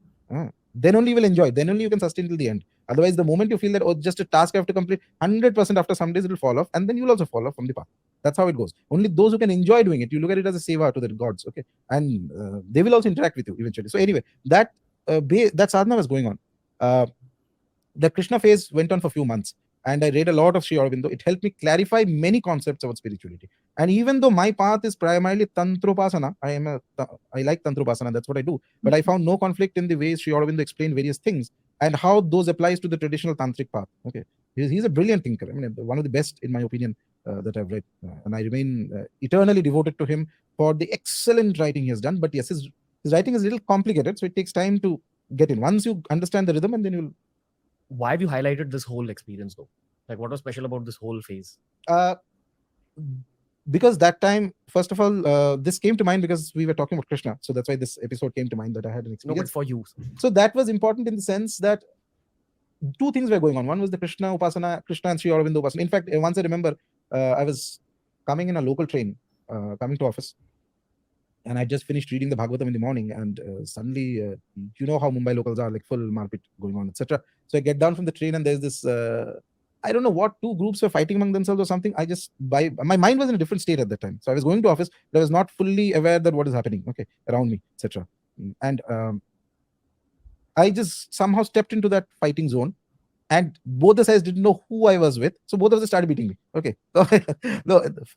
Then only you will enjoy. Then only you can sustain till the end. Otherwise, the moment you feel that, oh, just a task I have to complete, 100% after some days it will fall off, and then you will also fall off from the path. That's how it goes. Only those who can enjoy doing it, you look at it as a seva to the gods. Okay, and they will also interact with you eventually. So anyway, that sadhana was going on. The Krishna phase went on for a few months. and I read a lot of Sri Aurobindo. It helped me clarify many concepts about spirituality. And even though my path is primarily Tantropasana, I like Tantropasana, that's what I do. But I found no conflict in the ways Sri Aurobindo explained various things and how those applies to the traditional tantric path. Okay, he's a brilliant thinker. I mean, one of the best, in my opinion, that I've read. And I remain eternally devoted to him for the excellent writing he has done. But yes, his writing is a little complicated, so it takes time to get in. Once you understand the rhythm, and then you'll. Why have you highlighted this whole experience though? Like, what was special about this whole phase? Because that time, first of all, this came to mind because we were talking about Krishna. So that's why this episode came to mind, that I had an experience. No, but for you. So that was important in the sense that two things were going on. One was the Krishna Upasana, Krishna and Sri Aurobindo Upasana. In fact, once I remember, I was coming in a local train, coming to office. And I just finished reading the Bhagavatam in the morning, and suddenly, you know how Mumbai locals are, like full marpit going on, etc. So I get down from the train, and there's this, I don't know what, two groups were fighting among themselves or something. My mind was in a different state at that time. So I was going to office, but I was not fully aware that what is happening, okay, around me, etc. And I just somehow stepped into that fighting zone. And both the sides didn't know who I was with. So both of them started beating me. Okay. So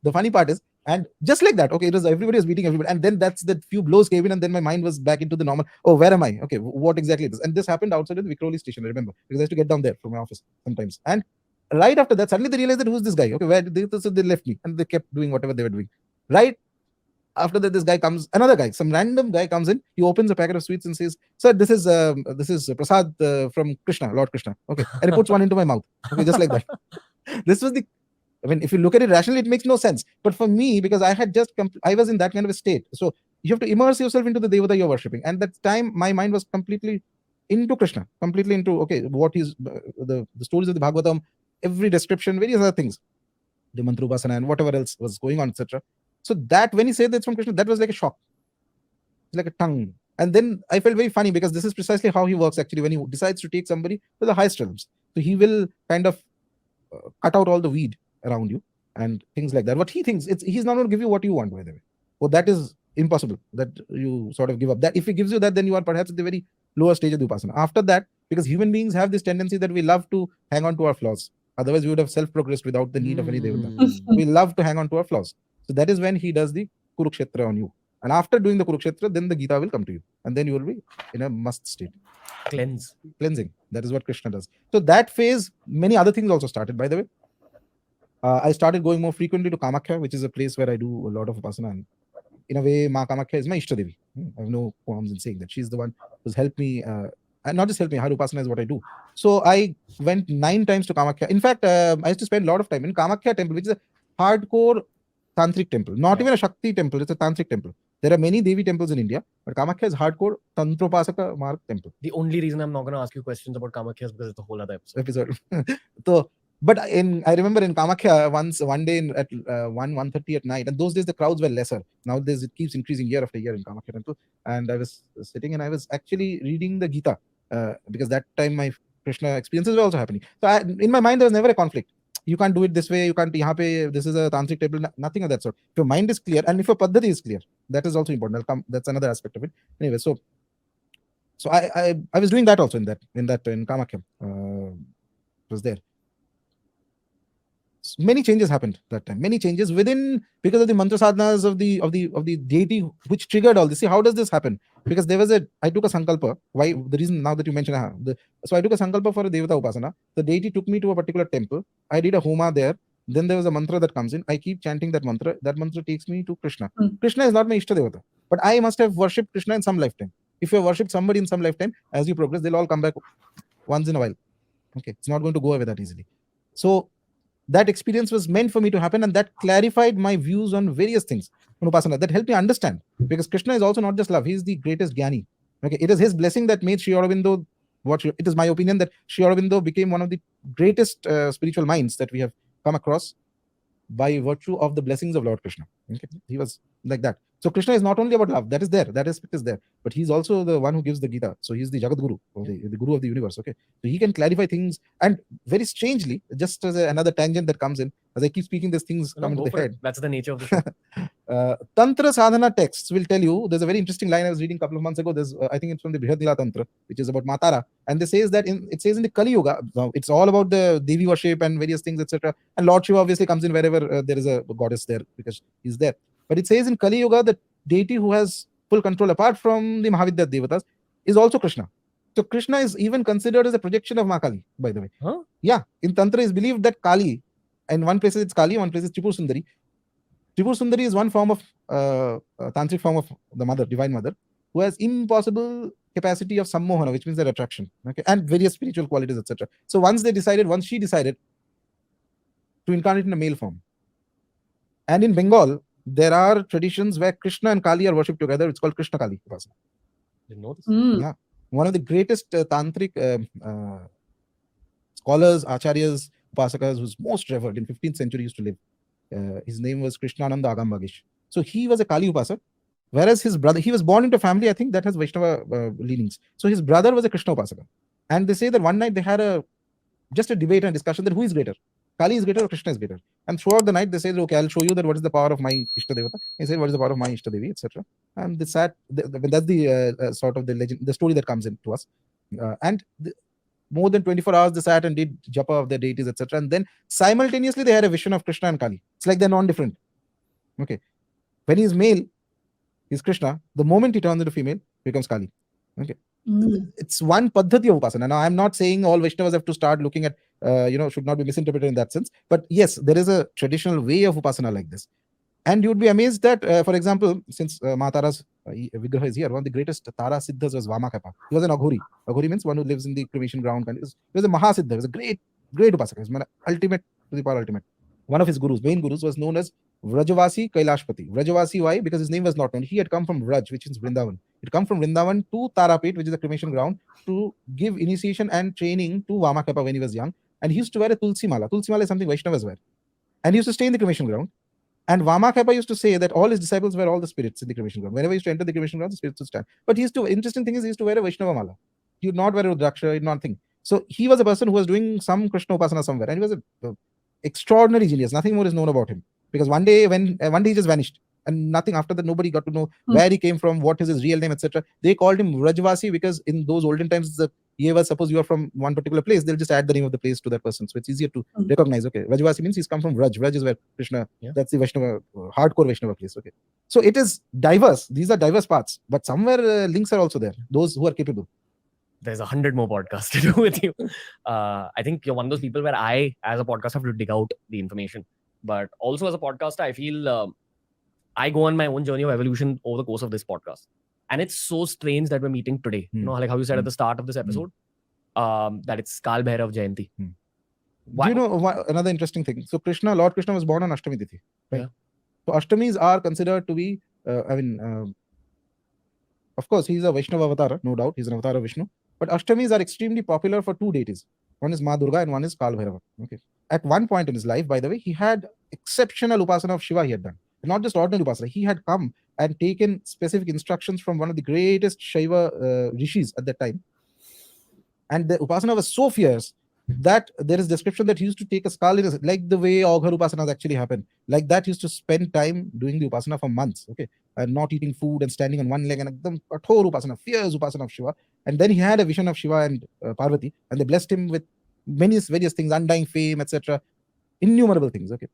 the funny part is, and just like that, okay, it was everybody was beating everybody. And then that's the few blows came in, and then my mind was back into the normal. Oh, where am I? Okay, what exactly is this? And this happened outside of the Vikhroli station, I remember, because I used to get down there from my office sometimes. And right after that, suddenly they realized that who's this guy? Okay, where so they left me, and they kept doing whatever they were doing. Right after that, this guy comes, another guy, some random guy comes in. He opens a packet of sweets and says, "Sir, this is Prasad from Krishna, Lord Krishna." Okay, and he puts one into my mouth. Okay, just like that. This was I mean, if you look at it rationally, it makes no sense. But for me, because I had just I was in that kind of a state. So you have to immerse yourself into the Devata you're worshipping. And that time, my mind was completely into Krishna, completely into, okay, what is the stories of the Bhagavatam, every description, various other things, the Mantrubhasana and whatever else was going on, etc. So that when he said that's from Krishna, that was like a shock. It's like a tongue. And then I felt very funny, because this is precisely how he works actually when he decides to take somebody to the highest realms. So he will kind of cut out all the weed around you and things like that. What he thinks, he's not going to give you what you want, by the way. Well, that is impossible, that you sort of give up. That if he gives you that, then you are perhaps at the very lower stage of the Upasana. After that, because human beings have this tendency that we love to hang on to our flaws. Otherwise, we would have self-progressed without the need of any Devata. We love to hang on to our flaws. So that is when he does the Kurukshetra on you. And after doing the Kurukshetra, then the Gita will come to you. And then you will be in a must state. Cleansing. That is what Krishna does. So that phase, many other things also started, by the way. I started going more frequently to Kamakhya, which is a place where I do a lot of Upasana. And in a way, Ma Kamakhya is my Ishtadevi. I have no qualms in saying that. She's the one who's helped me, and not just helped me, her Upasana is what I do. So I went 9 times to Kamakhya. In fact, I used to spend a lot of time in Kamakhya temple, which is a hardcore tantric temple, not even a Shakti temple, it's a tantric temple. There are many Devi temples in India, but Kamakhya is hardcore Tantropasaka Marg temple. The only reason I'm not going to ask you questions about Kamakhya is because it's a whole other episode. So, but I remember in Kamakhya one day at 1:30 at night, and those days the crowds were lesser. Nowadays it keeps increasing year after year in Kamakhya temple. And I was sitting and I was actually reading the Gita, because that time my Krishna experiences were also happening. So in my mind there was never a conflict. You can't do it this way, you can't, this is a tantric temple, nothing of that sort. If your mind is clear and if your paddhati is clear, that is also important. That's another aspect of it. Anyway, so I was doing that also in Kamakhya. It was there. Many changes happened that time. Many changes within, because of the mantra sadhanas of the deity which triggered all this. See, how does this happen? Because I took a sankalpa. Why? The reason now that you mentioned, so I took a sankalpa for a Devata Upasana. The deity took me to a particular temple. I did a homa there. Then there was a mantra that comes in. I keep chanting that mantra. That mantra takes me to Krishna. Krishna is not my Ishta Devata, but I must have worshipped Krishna in some lifetime. If you have worshipped somebody in some lifetime, as you progress, they'll all come back once in a while. Okay, it's not going to go away that easily. So that experience was meant for me to happen, and that clarified my views on various things on Upasana. That helped me understand, because Krishna is also not just love. He is the greatest Jnani. Okay, it is his blessing that made Sri Aurobindo it is my opinion that Sri Aurobindo became one of the greatest spiritual minds that we have come across by virtue of the blessings of Lord Krishna. Okay? He was like that. So Krishna is not only about love, that is there, that aspect is there, but he's also the one who gives the Gita. So he's the Jagat Guru, or the Guru of the universe. Okay, so he can clarify things, and very strangely, just as another tangent that comes in, as I keep speaking, these things come into the head. That's the nature of the show. Tantra sadhana texts will tell you, there's a very interesting line I was reading a couple of months ago. There's, I think it's from the Brihadila Tantra, which is about Matara. And it says that it says in the Kali Yuga, it's all about the Devi worship and various things, etc. And Lord Shiva obviously comes in wherever there is a goddess there because he's there. But it says in Kali Yuga, the deity who has full control apart from the Mahavidya Devatas is also Krishna. So Krishna is even considered as a projection of Ma Kali, by the way. Huh? Yeah, in Tantra is believed that Kali, in one place it's Kali, one place it's Tripur Sundari. Tripur Sundari is one form of tantric form of the mother, divine mother, who has impossible capacity of sammohana, which means their attraction, okay, and various spiritual qualities, etc. So once she decided to incarnate in a male form. And in Bengal, there are traditions where Krishna and Kali are worshipped together. It's called Krishna Kali Upasana. Didn't know this. Yeah, one of the greatest tantric scholars, acharyas, upasakas, who's most revered in 15th century used to live. His name was Krishnananda Agambagish. So he was a Kali Upasak, whereas his brother, he was born into a family, I think, that has Vaishnava leanings. So his brother was a Krishna Upasaka. And they say that one night they had just a debate and discussion that who is greater? Kali is greater or Krishna is greater? And throughout the night they said, okay, I'll show you that what is the power of my Ishtadevata. He said, what is the power of my Ishtadevi, etc. And that's the sort of the legend, the story that comes in to us. More than 24 hours they sat and did japa of their deities, etc. And then simultaneously they had a vision of Krishna and Kali. It's like they're non-different. Okay. When he's male, he's Krishna. The moment he turns into female, he becomes Kali. Okay. It's one paddhati of upasana. Now, I'm not saying all Vaishnavas have to start looking at, should not be misinterpreted in that sense. But yes, there is a traditional way of upasana like this. And you'd be amazed that, for example, since Matara's Vigraha is here, one of the greatest Tara Siddhas was Vamakapa. He was an Aghori. Aghori means one who lives in the cremation ground. He was a Mahasiddha. He was a great Upasaka. He was ultimate, to the power ultimate. One of his gurus, main gurus, was known as Vrajavasi Kailashpati. Vrajavasi, why? Because his name was not known. He had come from Vraj, which is Vrindavan. He'd come from Vrindavan to Tarapet, which is a cremation ground, to give initiation and training to Vamakapa when he was young. And he used to wear a Tulsi Mala. Tulsi Mala is something Vaishnavas wear. And he used to stay in the cremation ground. And Vamakapa used to say that all his disciples were all the spirits in the cremation ground. Whenever he used to enter the cremation ground, the spirits would stand. But interesting thing is, he used to wear a Vaishnava Mala. He would not wear a Rudraksha, he did not think. So he was a person who was doing some Krishna Upasana somewhere. And he was an extraordinary genius. Nothing more is known about him. Because one day he just vanished. And nothing after that, nobody got to know where he came from, what is his real name, etc. They called him Vrajvasi because in those olden times, suppose you are from one particular place, they'll just add the name of the place to that person. So it's easier to recognize. Okay, Vrajvasi means he's come from Vraj. Vraj is where Krishna, that's the Vaishnava, hardcore Vaishnava place. Okay. So it is diverse. These are diverse paths. But somewhere links are also there. Those who are capable. There's 100 more podcasts to do with you. I think you're one of those people where I, as a podcaster, have to dig out the information. But also as a podcaster, I feel I go on my own journey of evolution over the course of this podcast. And it's so strange that we're meeting today. You know, like how you said at the start of this episode, that it's Kal Bhairav Jayanti. Do you know another interesting thing? So Lord Krishna was born on Ashtami Tithi. Right? Yeah. So Ashtamis are considered to be, of course, he's a Vaishnava avatar, no doubt. He's an avatar of Vishnu. But Ashtamis are extremely popular for two deities. One is Ma Durga and one is Kal Bhairava. Okay. At one point in his life, by the way, he had exceptional upasana of Shiva he had done. Not just ordinary upasana. He had come and taken specific instructions from one of the greatest Shaiva rishis at that time. And the upasana was so fierce that there is description that he used to take a skull, like the way Aughar upasanas actually happen. Like that, he used to spend time doing the upasana for months, okay, and not eating food and standing on one leg and a kathor upasana, fierce upasana of Shiva. And then he had a vision of Shiva and Parvati, and they blessed him with various things, undying fame, etc., innumerable things. Okay,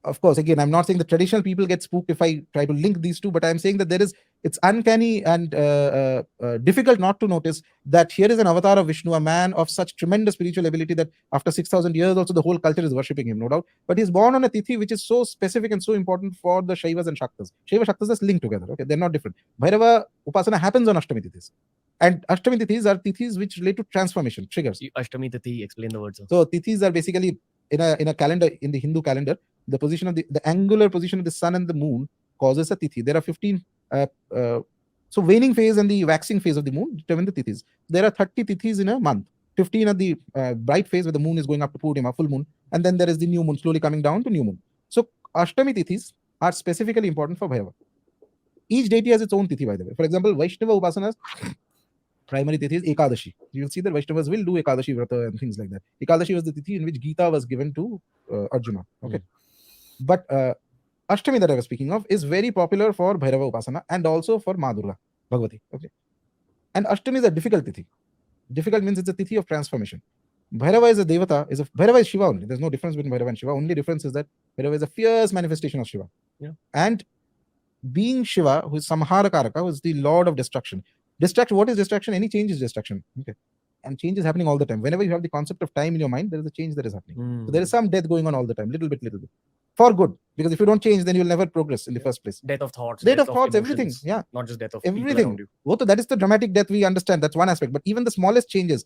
of course, again, I'm not saying the traditional people get spooked if I try to link these two, but I'm saying that it's uncanny and difficult not to notice that here is an avatar of Vishnu, a man of such tremendous spiritual ability that after 6,000 years also the whole culture is worshipping him, no doubt. But he's born on a tithi which is so specific and so important for the Shaivas and Shaktas. Shaiva Shaktas are linked together, okay? They're not different. Bhairava Upasana happens on Ashtami Tithis. And Ashtami Tithis are Tithis which relate to transformation, triggers. Ashtami Tithi, explain the words. So Tithis are basically in a calendar, in the Hindu calendar, the position of the angular position of the sun and the moon causes a tithi. There are 15. So waning phase and the waxing phase of the moon determine the tithis. There are 30 tithis in a month. 15 at the bright phase where the moon is going up to Purnima, full moon. And then there is the new moon slowly coming down to new moon. So Ashtami tithis are specifically important for Bhairava. Each deity has its own tithi, by the way. For example, Vaishnava Upasanas, primary tithi is Ekadashi. You will see that Vaishnavas will do Ekadashi Vrata and things like that. Ekadashi was the tithi in which Gita was given to Arjuna. Okay. But Ashtami that I was speaking of is very popular for Bhairava Upasana and also for Ma Durga, Bhagavati. Okay. And Ashtami is a difficult tithi. Difficult means it's a tithi of transformation. Bhairava is a Devata, Bhairava is Shiva only. There's no difference between Bhairava and Shiva. Only difference is that Bhairava is a fierce manifestation of Shiva. Yeah. And being Shiva, who is Samhara Karaka, who is the Lord of Destruction. Destruction, what is destruction? Any change is destruction. Okay. And change is happening all the time. Whenever you have the concept of time in your mind, there is a change that is happening. So there is some death going on all the time, little bit. For good. Because if you don't change, then you'll never progress in the first place. Death of thoughts. Death of thoughts, emotions, everything. Yeah. Not just death of people everything. around you. That is the dramatic death we understand. That's one aspect. But even the smallest changes.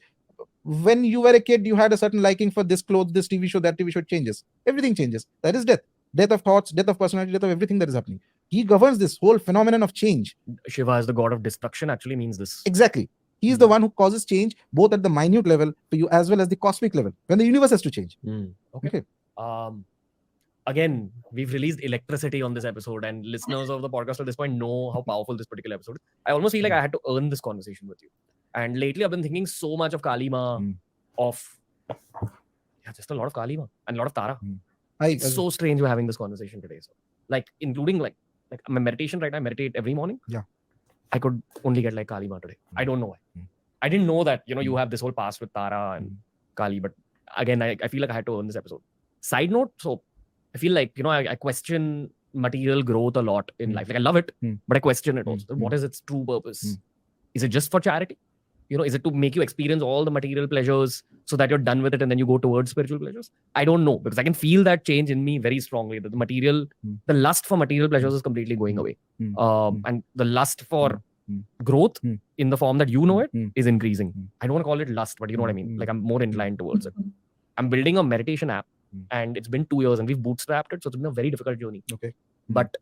When you were a kid, you had a certain liking for this clothes, this TV show, that TV show, changes. Everything changes. That is death. Death of thoughts, death of personality, death of everything that is happening. He governs this whole phenomenon of change. Shiva as the god of destruction actually means this. Exactly. He is the one who causes change, both at the minute level for you as well as the cosmic level, when the universe has to change. Okay. Again, we've released electricity on this episode, and listeners of the podcast at this point know how powerful this particular episode is. I almost feel like I had to earn this conversation with you. And lately, I've been thinking so much of Kalima, just a lot of Kalima and a lot of Tara. It's so strange we're having this conversation today. So, like, including like my meditation right now, I meditate every morning. Yeah. I could only get like Kalima today. I don't know why. I didn't know that, you have this whole past with Tara and Kali, but again, I feel like I had to earn this episode. Side note, so I feel like, I question material growth a lot in life. Like I love it, but I question it also. What is its true purpose? Is it just for charity? Is it to make you experience all the material pleasures so that you're done with it and then you go towards spiritual pleasures? I don't know, because I can feel that change in me very strongly. That the lust for material pleasures is completely going away. And the lust for growth in the form that you know it is increasing. I don't want to call it lust, but you know what I mean? Like I'm more inclined towards it. I'm building a meditation app and it's been 2 years and we've bootstrapped it. So it's been a very difficult journey. Okay. But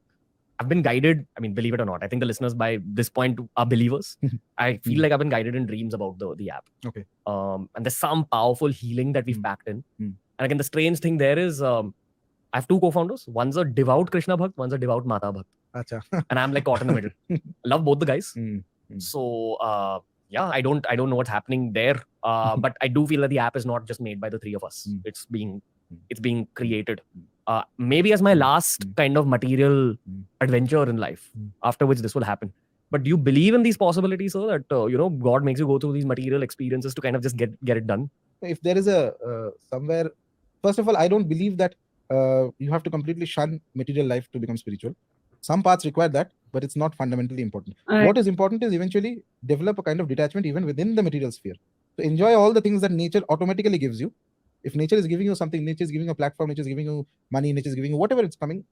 I've been guided. I mean, believe it or not, I think the listeners by this point are believers. I feel like I've been guided in dreams about the app. Okay. And there's some powerful healing that we've packed in. And again, the strange thing there is, I have 2 co-founders. One's a devout Krishna Bhakt, one's a devout Mata Bhakt. And I'm like caught in the middle. I love both the guys. So I don't know what's happening there. But I do feel that the app is not just made by the 3 of us. It's being created. Maybe as my last kind of material adventure in life, after which this will happen. But do you believe in these possibilities, sir, that God makes you go through these material experiences to kind of just get it done? If there is a somewhere, first of all, I don't believe that you have to completely shun material life to become spiritual. Some paths require that, but it's not fundamentally important. What is important is eventually develop a kind of detachment even within the material sphere. So enjoy all the things that nature automatically gives you. If nature is giving you something, nature is giving you a platform, nature is giving you money, nature is giving you whatever it's coming,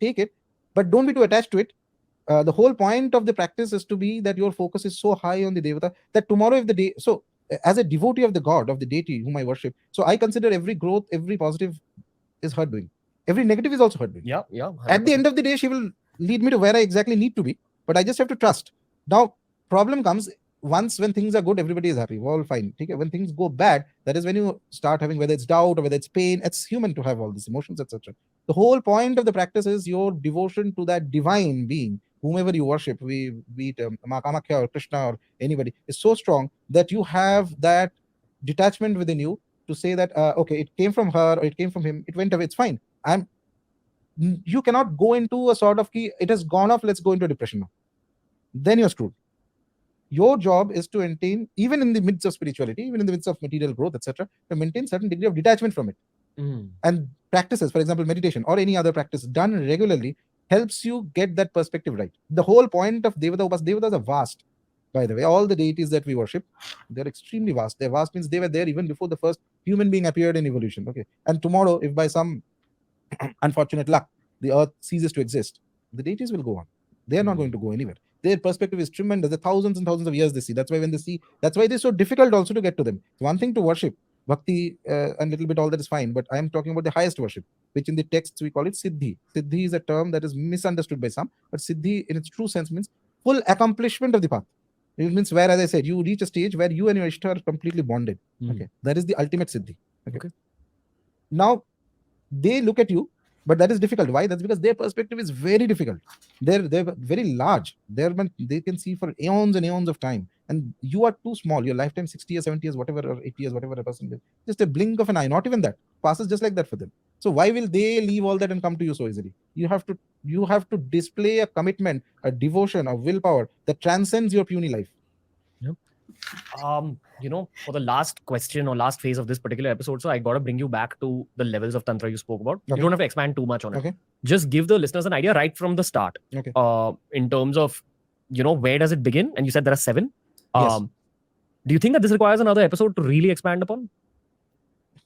take it, but don't be too attached to it. The whole point of the practice is to be that your focus is so high on the Devata that tomorrow if the day, so as a devotee of the God, of the deity whom I worship, so I consider every growth, every positive is her doing. Every negative is also her doing. Yeah. At the end of the day, she will lead me to where I exactly need to be, but I just have to trust. Now, problem comes when things are good, everybody is happy. We're all fine. Okay? When things go bad, that is when you start having, whether it's doubt or whether it's pain, it's human to have all these emotions, etc. The whole point of the practice is your devotion to that divine being, whomever you worship, be it Ma Kamakhya or Krishna or anybody, is so strong that you have that detachment within you to say that, okay, it came from her or it came from him, it went away, it's fine. You cannot go into a sort of it has gone off, let's go into a depression now. Then you're screwed. Your job is to maintain, even in the midst of spirituality, even in the midst of material growth, etc., to maintain certain degree of detachment from it. And practices, for example, meditation or any other practice done regularly helps you get that perspective right. The whole point of Devata Upasana, Devatas are vast, by the way. All the deities that we worship, they're extremely vast. They're vast means they were there even before the first human being appeared in evolution. Okay. And tomorrow, if by some unfortunate luck, the earth ceases to exist, the deities will go on. They are not going to go anywhere. Their perspective is tremendous. The thousands and thousands of years they see. That's why when they see, that's why it is so difficult also to get to them. It's one thing to worship, bhakti, and little bit all that is fine. But I am talking about the highest worship, which in the texts we call it siddhi. Siddhi is a term that is misunderstood by some, but siddhi in its true sense means full accomplishment of the path. It means where, as I said, you reach a stage where you and your Ishta are completely bonded. Okay, that is the ultimate siddhi. Okay. Now they look at you. But that is difficult. Why? That's because their perspective is very difficult. They're very large. They can see for eons and eons of time. And you are too small. Your lifetime, 60 years, 70 years, whatever, or 80 years, whatever a person lives. Just a blink of an eye. Not even that. Passes just like that for them. So why will they leave all that and come to you so easily? You have to display a commitment, a devotion, a willpower that transcends your puny life. For the last question or last phase of this particular episode, so I got to bring you back to the levels of Tantra you spoke about. You Okay. don't have to expand too much on it. Okay. Just give the listeners an idea right from the start. Okay. In terms of, where does it begin? And you said there are 7. Yes. Do you think that this requires another episode to really expand upon?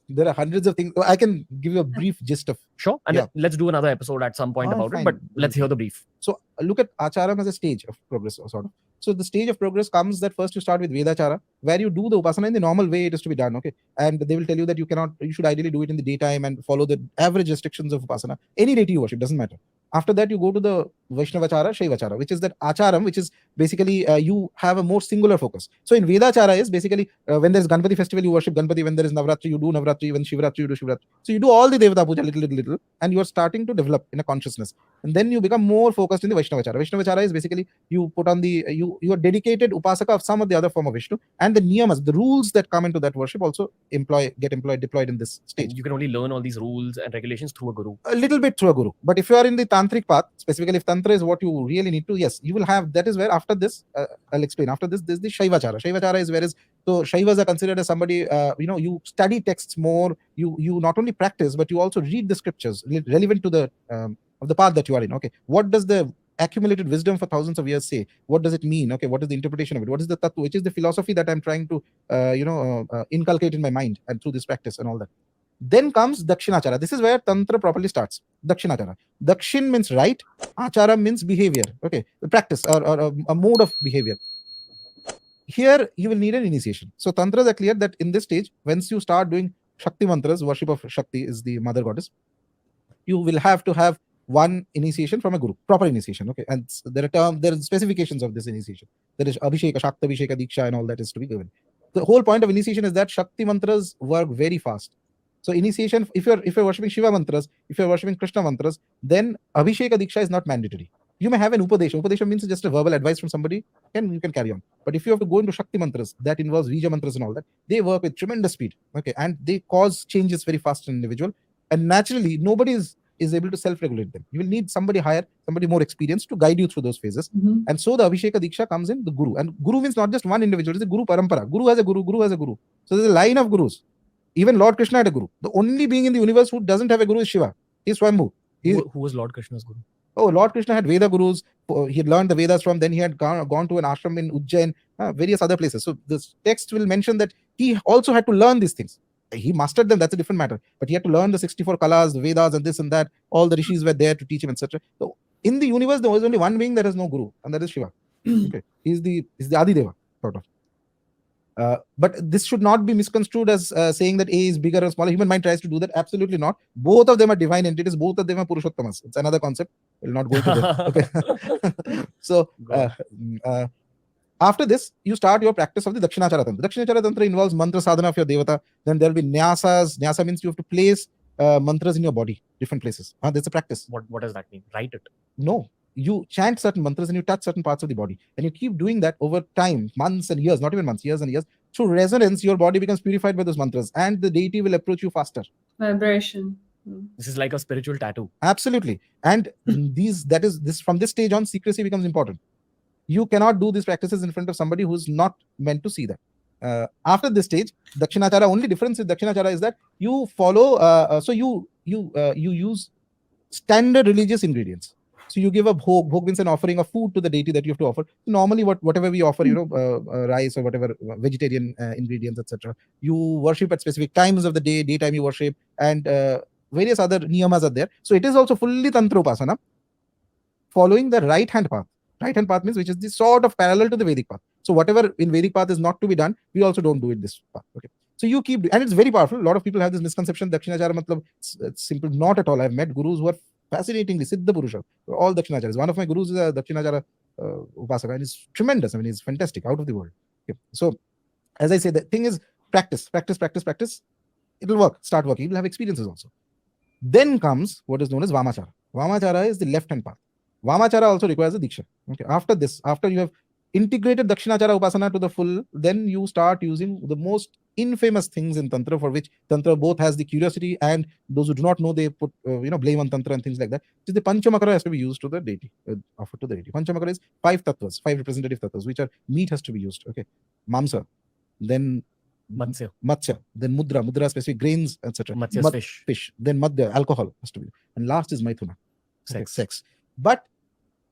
There are hundreds of things. I can give you a brief gist of. Sure. And Yeah. let's do another episode at some point about Fine. it. But let's hear the brief. So look at acharam as a stage of progress, sort of. So the stage of progress comes that first you start with Vedachara, where you do the upasana in the normal way it is to be done. Okay. And they will tell you that you should ideally do it in the daytime and follow the average restrictions of upasana. Any deity you worship, doesn't matter. After that, you go to the Vaishnavachara, Shaivachara, which is that acharam, which is basically you have a more singular focus. So in Vedachara is basically when there is Ganpati festival, you worship Ganpati. When there is Navratri, you do Navratri. When Shivratri, you do Shivratri. So you do all the Devata Puja little, and you are starting to develop in a consciousness. And then you become more focused in the Vaishnavachara. Vaishnavachara is basically you put on you are dedicated upasaka of some of the other form of Vishnu, and the niyamas, the rules that come into that worship also deployed in this stage. You can only learn all these rules and regulations through a guru. A little bit through a guru. But if you are in the tantric path, specifically if tantra is what you really need to, yes, you will have. That is where after this, I'll explain. After this, there's the Shaivachara. Shaivachara is so Shaivas are considered as somebody, you study texts more. You not only practice, but you also read the scriptures relevant to the of the path that you are in. Okay, what does the accumulated wisdom for thousands of years say? What does it mean? Okay, what is the interpretation of it? What is the tattva, which is the philosophy that I'm trying to inculcate in my mind and through this practice and all that. Then comes Dakshinachara. This is where Tantra properly starts. Dakshinachara. Dakshin means right. Achara means behavior. Okay, the practice or a mode of behavior. Here you will need an initiation. So Tantras are clear that in this stage, once you start doing Shakti mantras, worship of Shakti is the mother goddess, you will have to have one initiation from a guru, proper initiation. Okay, and there are specifications of this initiation. There is Abhisheka, Shakta Abhisheka, Diksha, and all that is to be given. The whole point of initiation is that Shakti mantras work very fast. So initiation, if you're worshipping Shiva mantras, if you're worshipping Krishna mantras, then Abhisheka Diksha is not mandatory. You may have an Upadesha. Upadesha means just a verbal advice from somebody, and you can carry on. But if you have to go into Shakti mantras, that involves Vija mantras and all that, they work with tremendous speed. Okay, and they cause changes very fast in an individual. And naturally, nobody is able to self-regulate them. You will need somebody higher, somebody more experienced to guide you through those phases. And so the Abhisheka Diksha comes in the Guru. And Guru means not just one individual, it's a Guru Parampara. Guru has a Guru, Guru has a Guru. So there's a line of Gurus. Even Lord Krishna had a Guru. The only being in the universe who doesn't have a Guru is Shiva. He's Swambhu. Who was Lord Krishna's Guru? Oh, Lord Krishna had Veda Gurus. He had learned the Vedas from, then he had gone to an ashram in Ujjain, various other places. So this text will mention that he also had to learn these things. He mastered them, that's a different matter. But he had to learn the 64 kalas, the Vedas, and this and that. All the rishis were there to teach him, etc. So in the universe, there was only one being that has no Guru, and that is Shiva. Okay, he's the Adideva, sort of. But this should not be misconstrued as saying that A is bigger or smaller. Human mind tries to do that. Absolutely not. Both of them are divine entities. Both of them are Purushottamas. It's another concept. We'll not go into that. Okay. So after this, you start your practice of the Dakshinachara Tantra. Dakshinachara Tantra involves mantra sadhana of your devata. Then there will be nyasas. Nyasa means you have to place mantras in your body, different places. There's a practice. What does that mean? Write it. No. You chant certain mantras and you touch certain parts of the body. And you keep doing that over time, months and years, not even months, years and years. Through resonance, your body becomes purified by those mantras and the deity will approach you faster. Vibration. This is like a spiritual tattoo. Absolutely. And from this stage on, secrecy becomes important. You cannot do these practices in front of somebody who's not meant to see that. After this stage, Dakshinachara, only difference with Dakshinachara is that you follow, you use standard religious ingredients. So you give a bhog. Bhog means an offering of food to the deity that you have to offer. Normally, whatever we offer, rice or whatever vegetarian ingredients, etc. You worship at specific times of the day. Daytime you worship, and various other niyamas are there. So it is also fully tantra upasana, following the right hand path. Right hand path means which is the sort of parallel to the Vedic path. So whatever in Vedic path is not to be done, we also don't do it this path. Okay. So you keep, and it's very powerful. A lot of people have this misconception. Dakshinachara matlab, it's simple. Not at all. I've met gurus who are fascinatingly Siddha Purusha. All Dakshinacharas. One of my gurus is a Dakshinachara Upasaka, and he's tremendous. I mean, he's fantastic, out of the world. Okay. So, as I say, the thing is practice. It'll work. Start working. You'll have experiences also. Then comes what is known as Vamachara. Vamachara is the left hand path. Vamachara also requires a Diksha. Okay. After this, after you have integrated Dakshinachara Upasana to the full, then you start using the most infamous things in Tantra, for which Tantra both has the curiosity and those who do not know, they put blame on Tantra and things like that. Which is the Panchamakara has to be used to the deity, offered to the deity. Panchamakara is 5 tattvas, 5 representative tattvas, which are meat has to be used. Okay, Mamsa, then Matsya, then Mudra specific grains, etc. Matsya is fish, then Madhya, alcohol has to be, and last is Maithuna, sex. But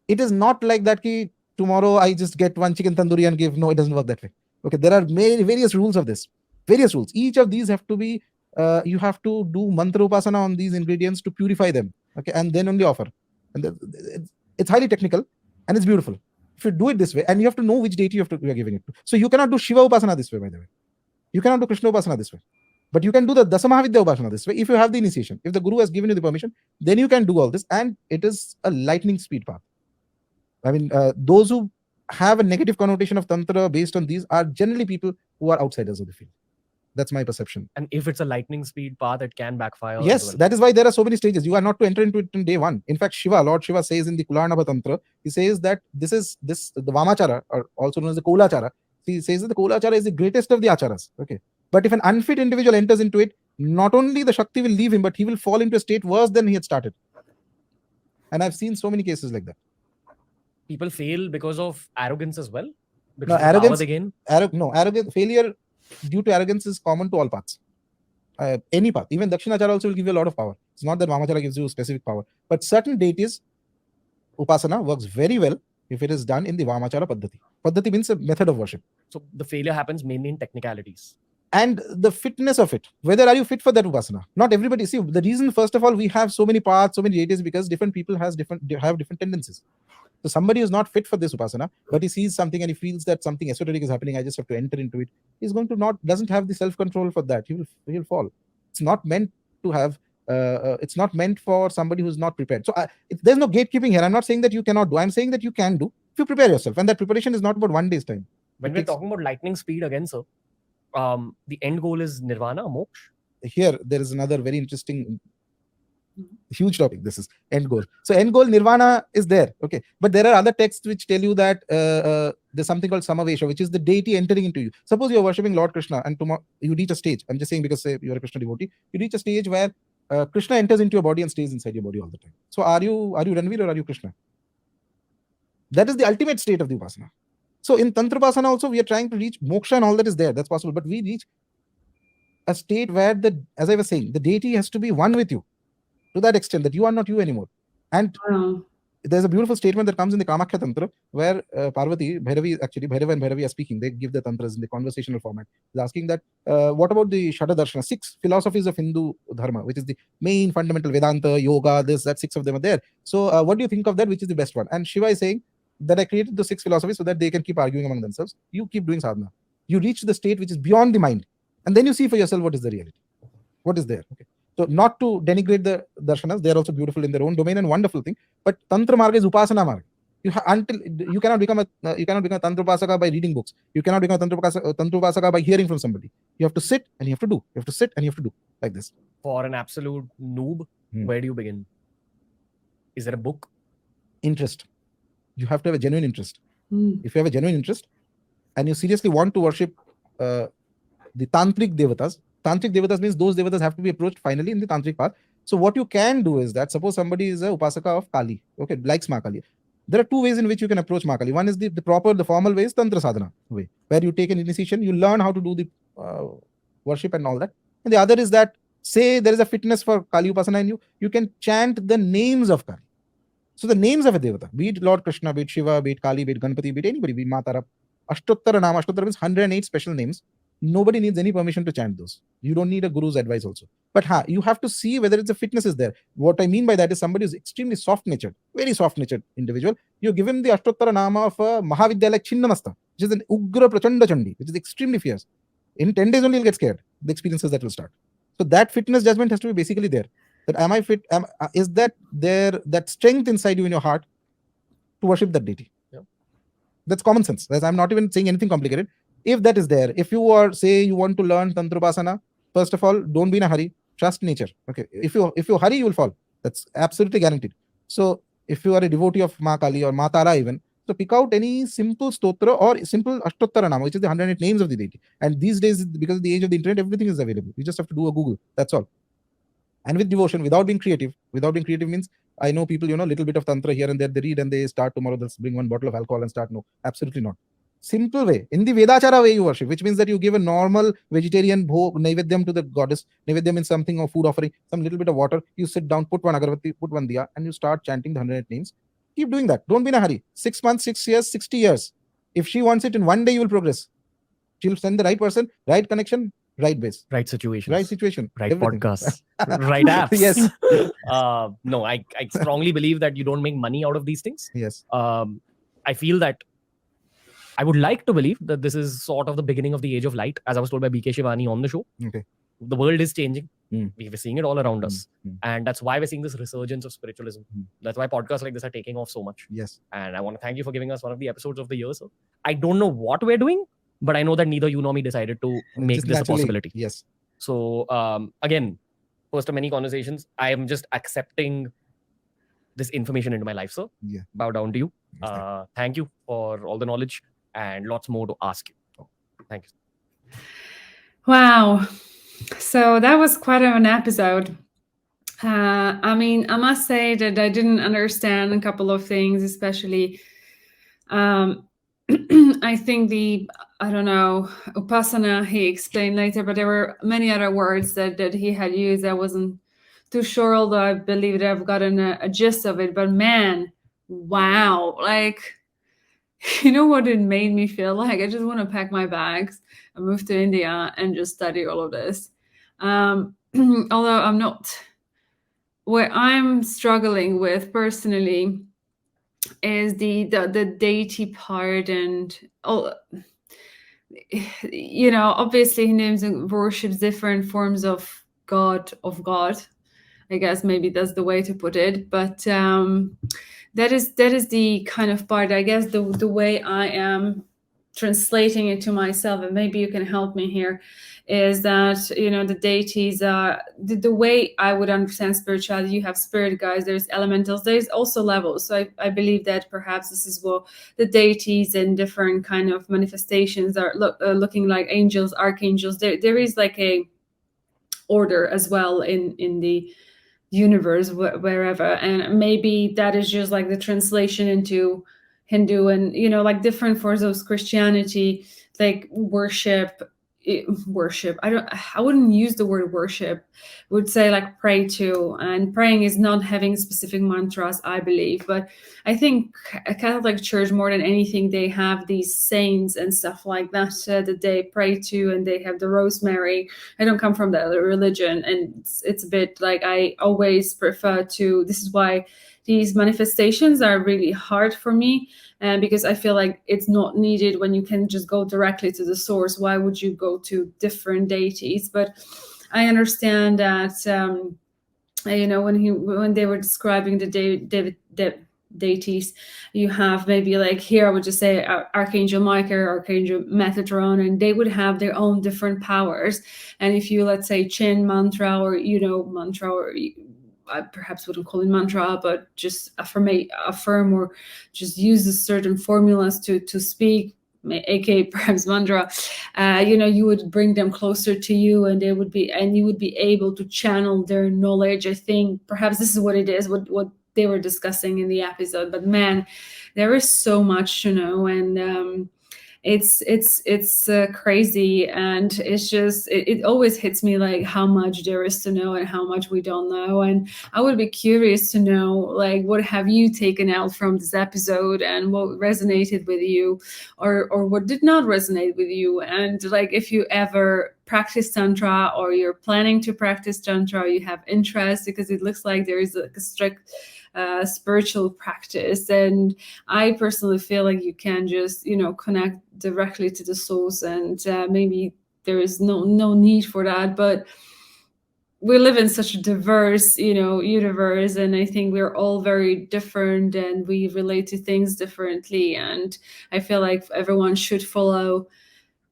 it is not like that ki tomorrow I just get one chicken tandoori and give. No, it doesn't work that way. Okay, there are various rules of this. Various rules. Each of these have to be, you have to do mantra upasana on these ingredients to purify them. Okay, and then only offer. And it's highly technical and it's beautiful. If you do it this way, and you have to know which deity you are giving it to. So you cannot do Shiva upasana this way, by the way. You cannot do Krishna upasana this way. But you can do the Dasamahavidya upasana this way if you have the initiation. If the Guru has given you the permission, then you can do all this, and it is a lightning speed path. I mean, those who have a negative connotation of Tantra based on these are generally people who are outsiders of the field. That's my perception. And if it's a lightning speed path, it can backfire. Yes, well. That is why there are so many stages. You are not to enter into it in day one. In fact, Lord Shiva says in the Kularnabha Tantra, he says that the Vamachara, or also known as the Kolachara, he says that the Kolachara is the greatest of the acharas. Okay. But if an unfit individual enters into it, not only the Shakti will leave him, but he will fall into a state worse than he had started. And I've seen so many cases like that. People fail because of arrogance as well? Because arrogance, failure due to arrogance is common to all paths. Any path, even Dakshinachara also will give you a lot of power. It's not that Vamachara gives you specific power, but certain deities, upasana works very well if it is done in the Vamachara Paddhati. Paddhati means a method of worship. So the failure happens mainly in technicalities. And the fitness of it. Whether are you fit for that upasana? Not everybody. See, the reason, first of all, we have so many paths, so many deities, because different people have different tendencies. So somebody who is not fit for this upasana, but he sees something and he feels that something esoteric is happening, I just have to enter into it. He's going to doesn't have the self-control for that. He will fall. It's not meant to have, it's not meant for somebody who's not prepared. So there's no gatekeeping here. I'm not saying that you cannot do. I'm saying that you can do if you prepare yourself. And that preparation is not about one day's time. When we're talking about lightning speed again, sir, the end goal is nirvana, moksha? Here, there is another very interesting, huge topic. This is end goal. So end goal, nirvana is there. Okay. But there are other texts which tell you that there's something called samavesha, which is the deity entering into you. Suppose you're worshipping Lord Krishna and tomorrow you reach a stage. I'm just saying because say you're a Krishna devotee. You reach a stage where Krishna enters into your body and stays inside your body all the time. So are you Ranveer or are you Krishna? That is the ultimate state of the upasana. So in Tantra Upasana also, we are trying to reach moksha and all that is there. That's possible. But we reach a state where, as I was saying, the deity has to be one with you to that extent that you are not you anymore. And there's a beautiful statement that comes in the Kamakhya Tantra where Parvati, Bhairavi and Bhairavi are speaking. They give the tantras in the conversational format. They're asking that, what about the Shada Darshana, 6 philosophies of Hindu Dharma, which is the main fundamental Vedanta, yoga, that 6 of them are there. So what do you think of that? Which is the best one? And Shiva is saying that I created the 6 philosophies so that they can keep arguing among themselves. You keep doing sadhana. You reach the state which is beyond the mind. And then you see for yourself what is the reality. What is there. Okay. So not to denigrate the darshanas, they are also beautiful in their own domain and wonderful thing. But Tantra Marga is Upasana Marga. You cannot become a Tantra Upasaka by reading books. You cannot become a Tantra Upasaka by hearing from somebody. You have to sit and you have to do. You have to sit and you have to do like this. For an absolute noob, where do you begin? Is there a book? Interest. You have to have a genuine interest. If you have a genuine interest and you seriously want to worship the Tantric Devatas means those Devatas have to be approached finally in the Tantric path. So what you can do is that, suppose somebody is a Upasaka of Kali, okay, likes Ma Kali. There are 2 ways in which you can approach Ma Kali. One is the formal way is Tantra Sadhana way, where you take an initiation, you learn how to do the worship and all that. And the other is that, say there is a fitness for Kali Upasana in you can chant the names of Kali. So the names of a Devata, be it Lord Krishna, be it Shiva, be it Kali, be it Ganpati, be it anybody, be it Matara, Ashtottara Nama. Ashtottara means 108 special names. Nobody needs any permission to chant those. You don't need a guru's advice also. But you have to see whether it's a fitness is there. What I mean by that is somebody who's extremely soft-natured, very soft-natured individual. You give him the Ashtottara Nama of a Mahavidya like Chinnamasta, which is an Ugra Prachanda Chandi, which is extremely fierce. In 10 days only he'll get scared. The experiences that will start. So that fitness judgment has to be basically there. That am I fit? Is that there, that strength inside you in your heart to worship that deity? Yeah. That's common sense. I'm not even saying anything complicated. If that is there, if you are, say you want to learn Tantra Upasana, first of all, don't be in a hurry. Trust nature. Okay. If you hurry, you will fall. That's absolutely guaranteed. So if you are a devotee of Ma Kali or Ma Tara even, So pick out any simple stotra or simple Ashtottara Nama, which is the 108 names of the deity. And these days, because of the age of the internet, everything is available. You just have to do a Google. That's all. And with devotion, without being creative. Without being creative means, I know people, little bit of Tantra here and there, they read and they start tomorrow, they'll bring one bottle of alcohol and start. No, absolutely not. Simple way. In the Vedachara way you worship, which means that you give a normal vegetarian bhog, naivedyam to the goddess, naivedyam in something or food offering, some little bit of water, you sit down, put one agarbatti, put one diya, and you start chanting the 108 names. Keep doing that. Don't be in a hurry. 6 months, 6 years, 60 years. If she wants it in one day, you will progress. She'll send the right person, right connection, right base. Right situation. Right situation. Right everything. podcast. Right apps. Yes. No, I strongly believe that you don't make money out of these things. Yes. I feel that I would like to believe that this is sort of the beginning of the age of light, as I was told by BK Shivani on the show. Okay. The world is changing. Mm. We're seeing it all around us. Mm. And that's why we're seeing this resurgence of spiritualism. That's why podcasts like this are taking off so much. Yes. And I want to thank you for giving us one of the episodes of the year, sir. I don't know what we're doing, but I know that neither you nor me decided to make Just this a naturally, possibility. Yes. So again, first of many conversations, I am just accepting this information into my life, sir. Yeah. Bow down to you. Yes, Thank you for all the knowledge and lots more to ask you. Thank you. Wow. So that was quite an episode. I mean, I must say that I didn't understand a couple of things, especially I think I don't know, upasana he explained later, but there were many other words that he had used. I wasn't too sure, although I believe that I've gotten a gist of it. But man, wow. Like, you know what it made me feel like? I just want to pack my bags and move to India and just study all of this. Although I'm not... What I'm struggling with personally is the deity part, and obviously he names and worships different forms of God. I guess maybe that's the way to put it. But that is the kind of part, I guess, the way I am translating it to myself, and maybe you can help me here, is that the deities are the way I would understand spirituality. You have spirit guides, there's elementals, there's also levels. So I believe that perhaps this is what the deities and different kind of manifestations are looking like. Angels, archangels, there is like a order as well in the universe, wherever, and maybe that is just like the translation into Hindu and like different forms of Christianity, like worship. I wouldn't use the word worship. I would say like pray to, and praying is not having specific mantras, I believe. But I think a Catholic Church, more than anything, they have these saints and stuff like that that they pray to, and they have the rosemary. I don't come from that religion, and it's a bit like I always prefer to. This is why these manifestations are really hard for me, because I feel like it's not needed when you can just go directly to the source. Why would you go to different deities? But I understand that when they were describing the deities, you have maybe like here I would just say Archangel Michael, Archangel Metatron, and they would have their own different powers. And if you, let's say, chant mantra or mantra, or I perhaps wouldn't call it mantra, but just affirm or just use certain formulas to speak, aka perhaps mantra, you would bring them closer to you, and you would be able to channel their knowledge. I think perhaps this is what it is, what they were discussing in the episode. But man, there is so much to know, and it's crazy, and it's just it always hits me like how much there is to know and how much we don't know. And I would be curious to know, like, what have you taken out from this episode, and what resonated with you, or what did not resonate with you. And like, if you ever practice Tantra, or you're planning to practice Tantra, or you have interest, because it looks like there is a strict spiritual practice, and I personally feel like you can just connect directly to the source, and maybe there is no need for that. But we live in such a diverse universe, and I think we're all very different, and we relate to things differently, and I feel like everyone should follow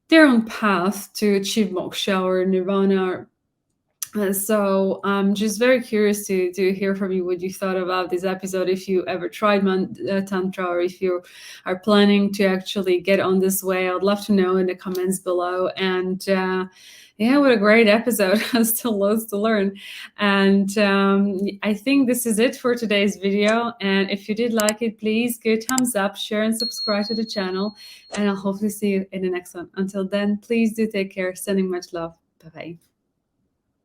their own path to achieve moksha or nirvana, So I'm just very curious to hear from you what you thought about this episode, if you ever tried Tantra, or if you are planning to actually get on this way. I'd love to know in the comments below. And yeah, what a great episode. Still loads to learn. And I think this is it for today's video. And if you did like it, please give a thumbs up, share, and subscribe to the channel. And I'll hopefully see you in the next one. Until then, please do take care. Sending much love. Bye-bye.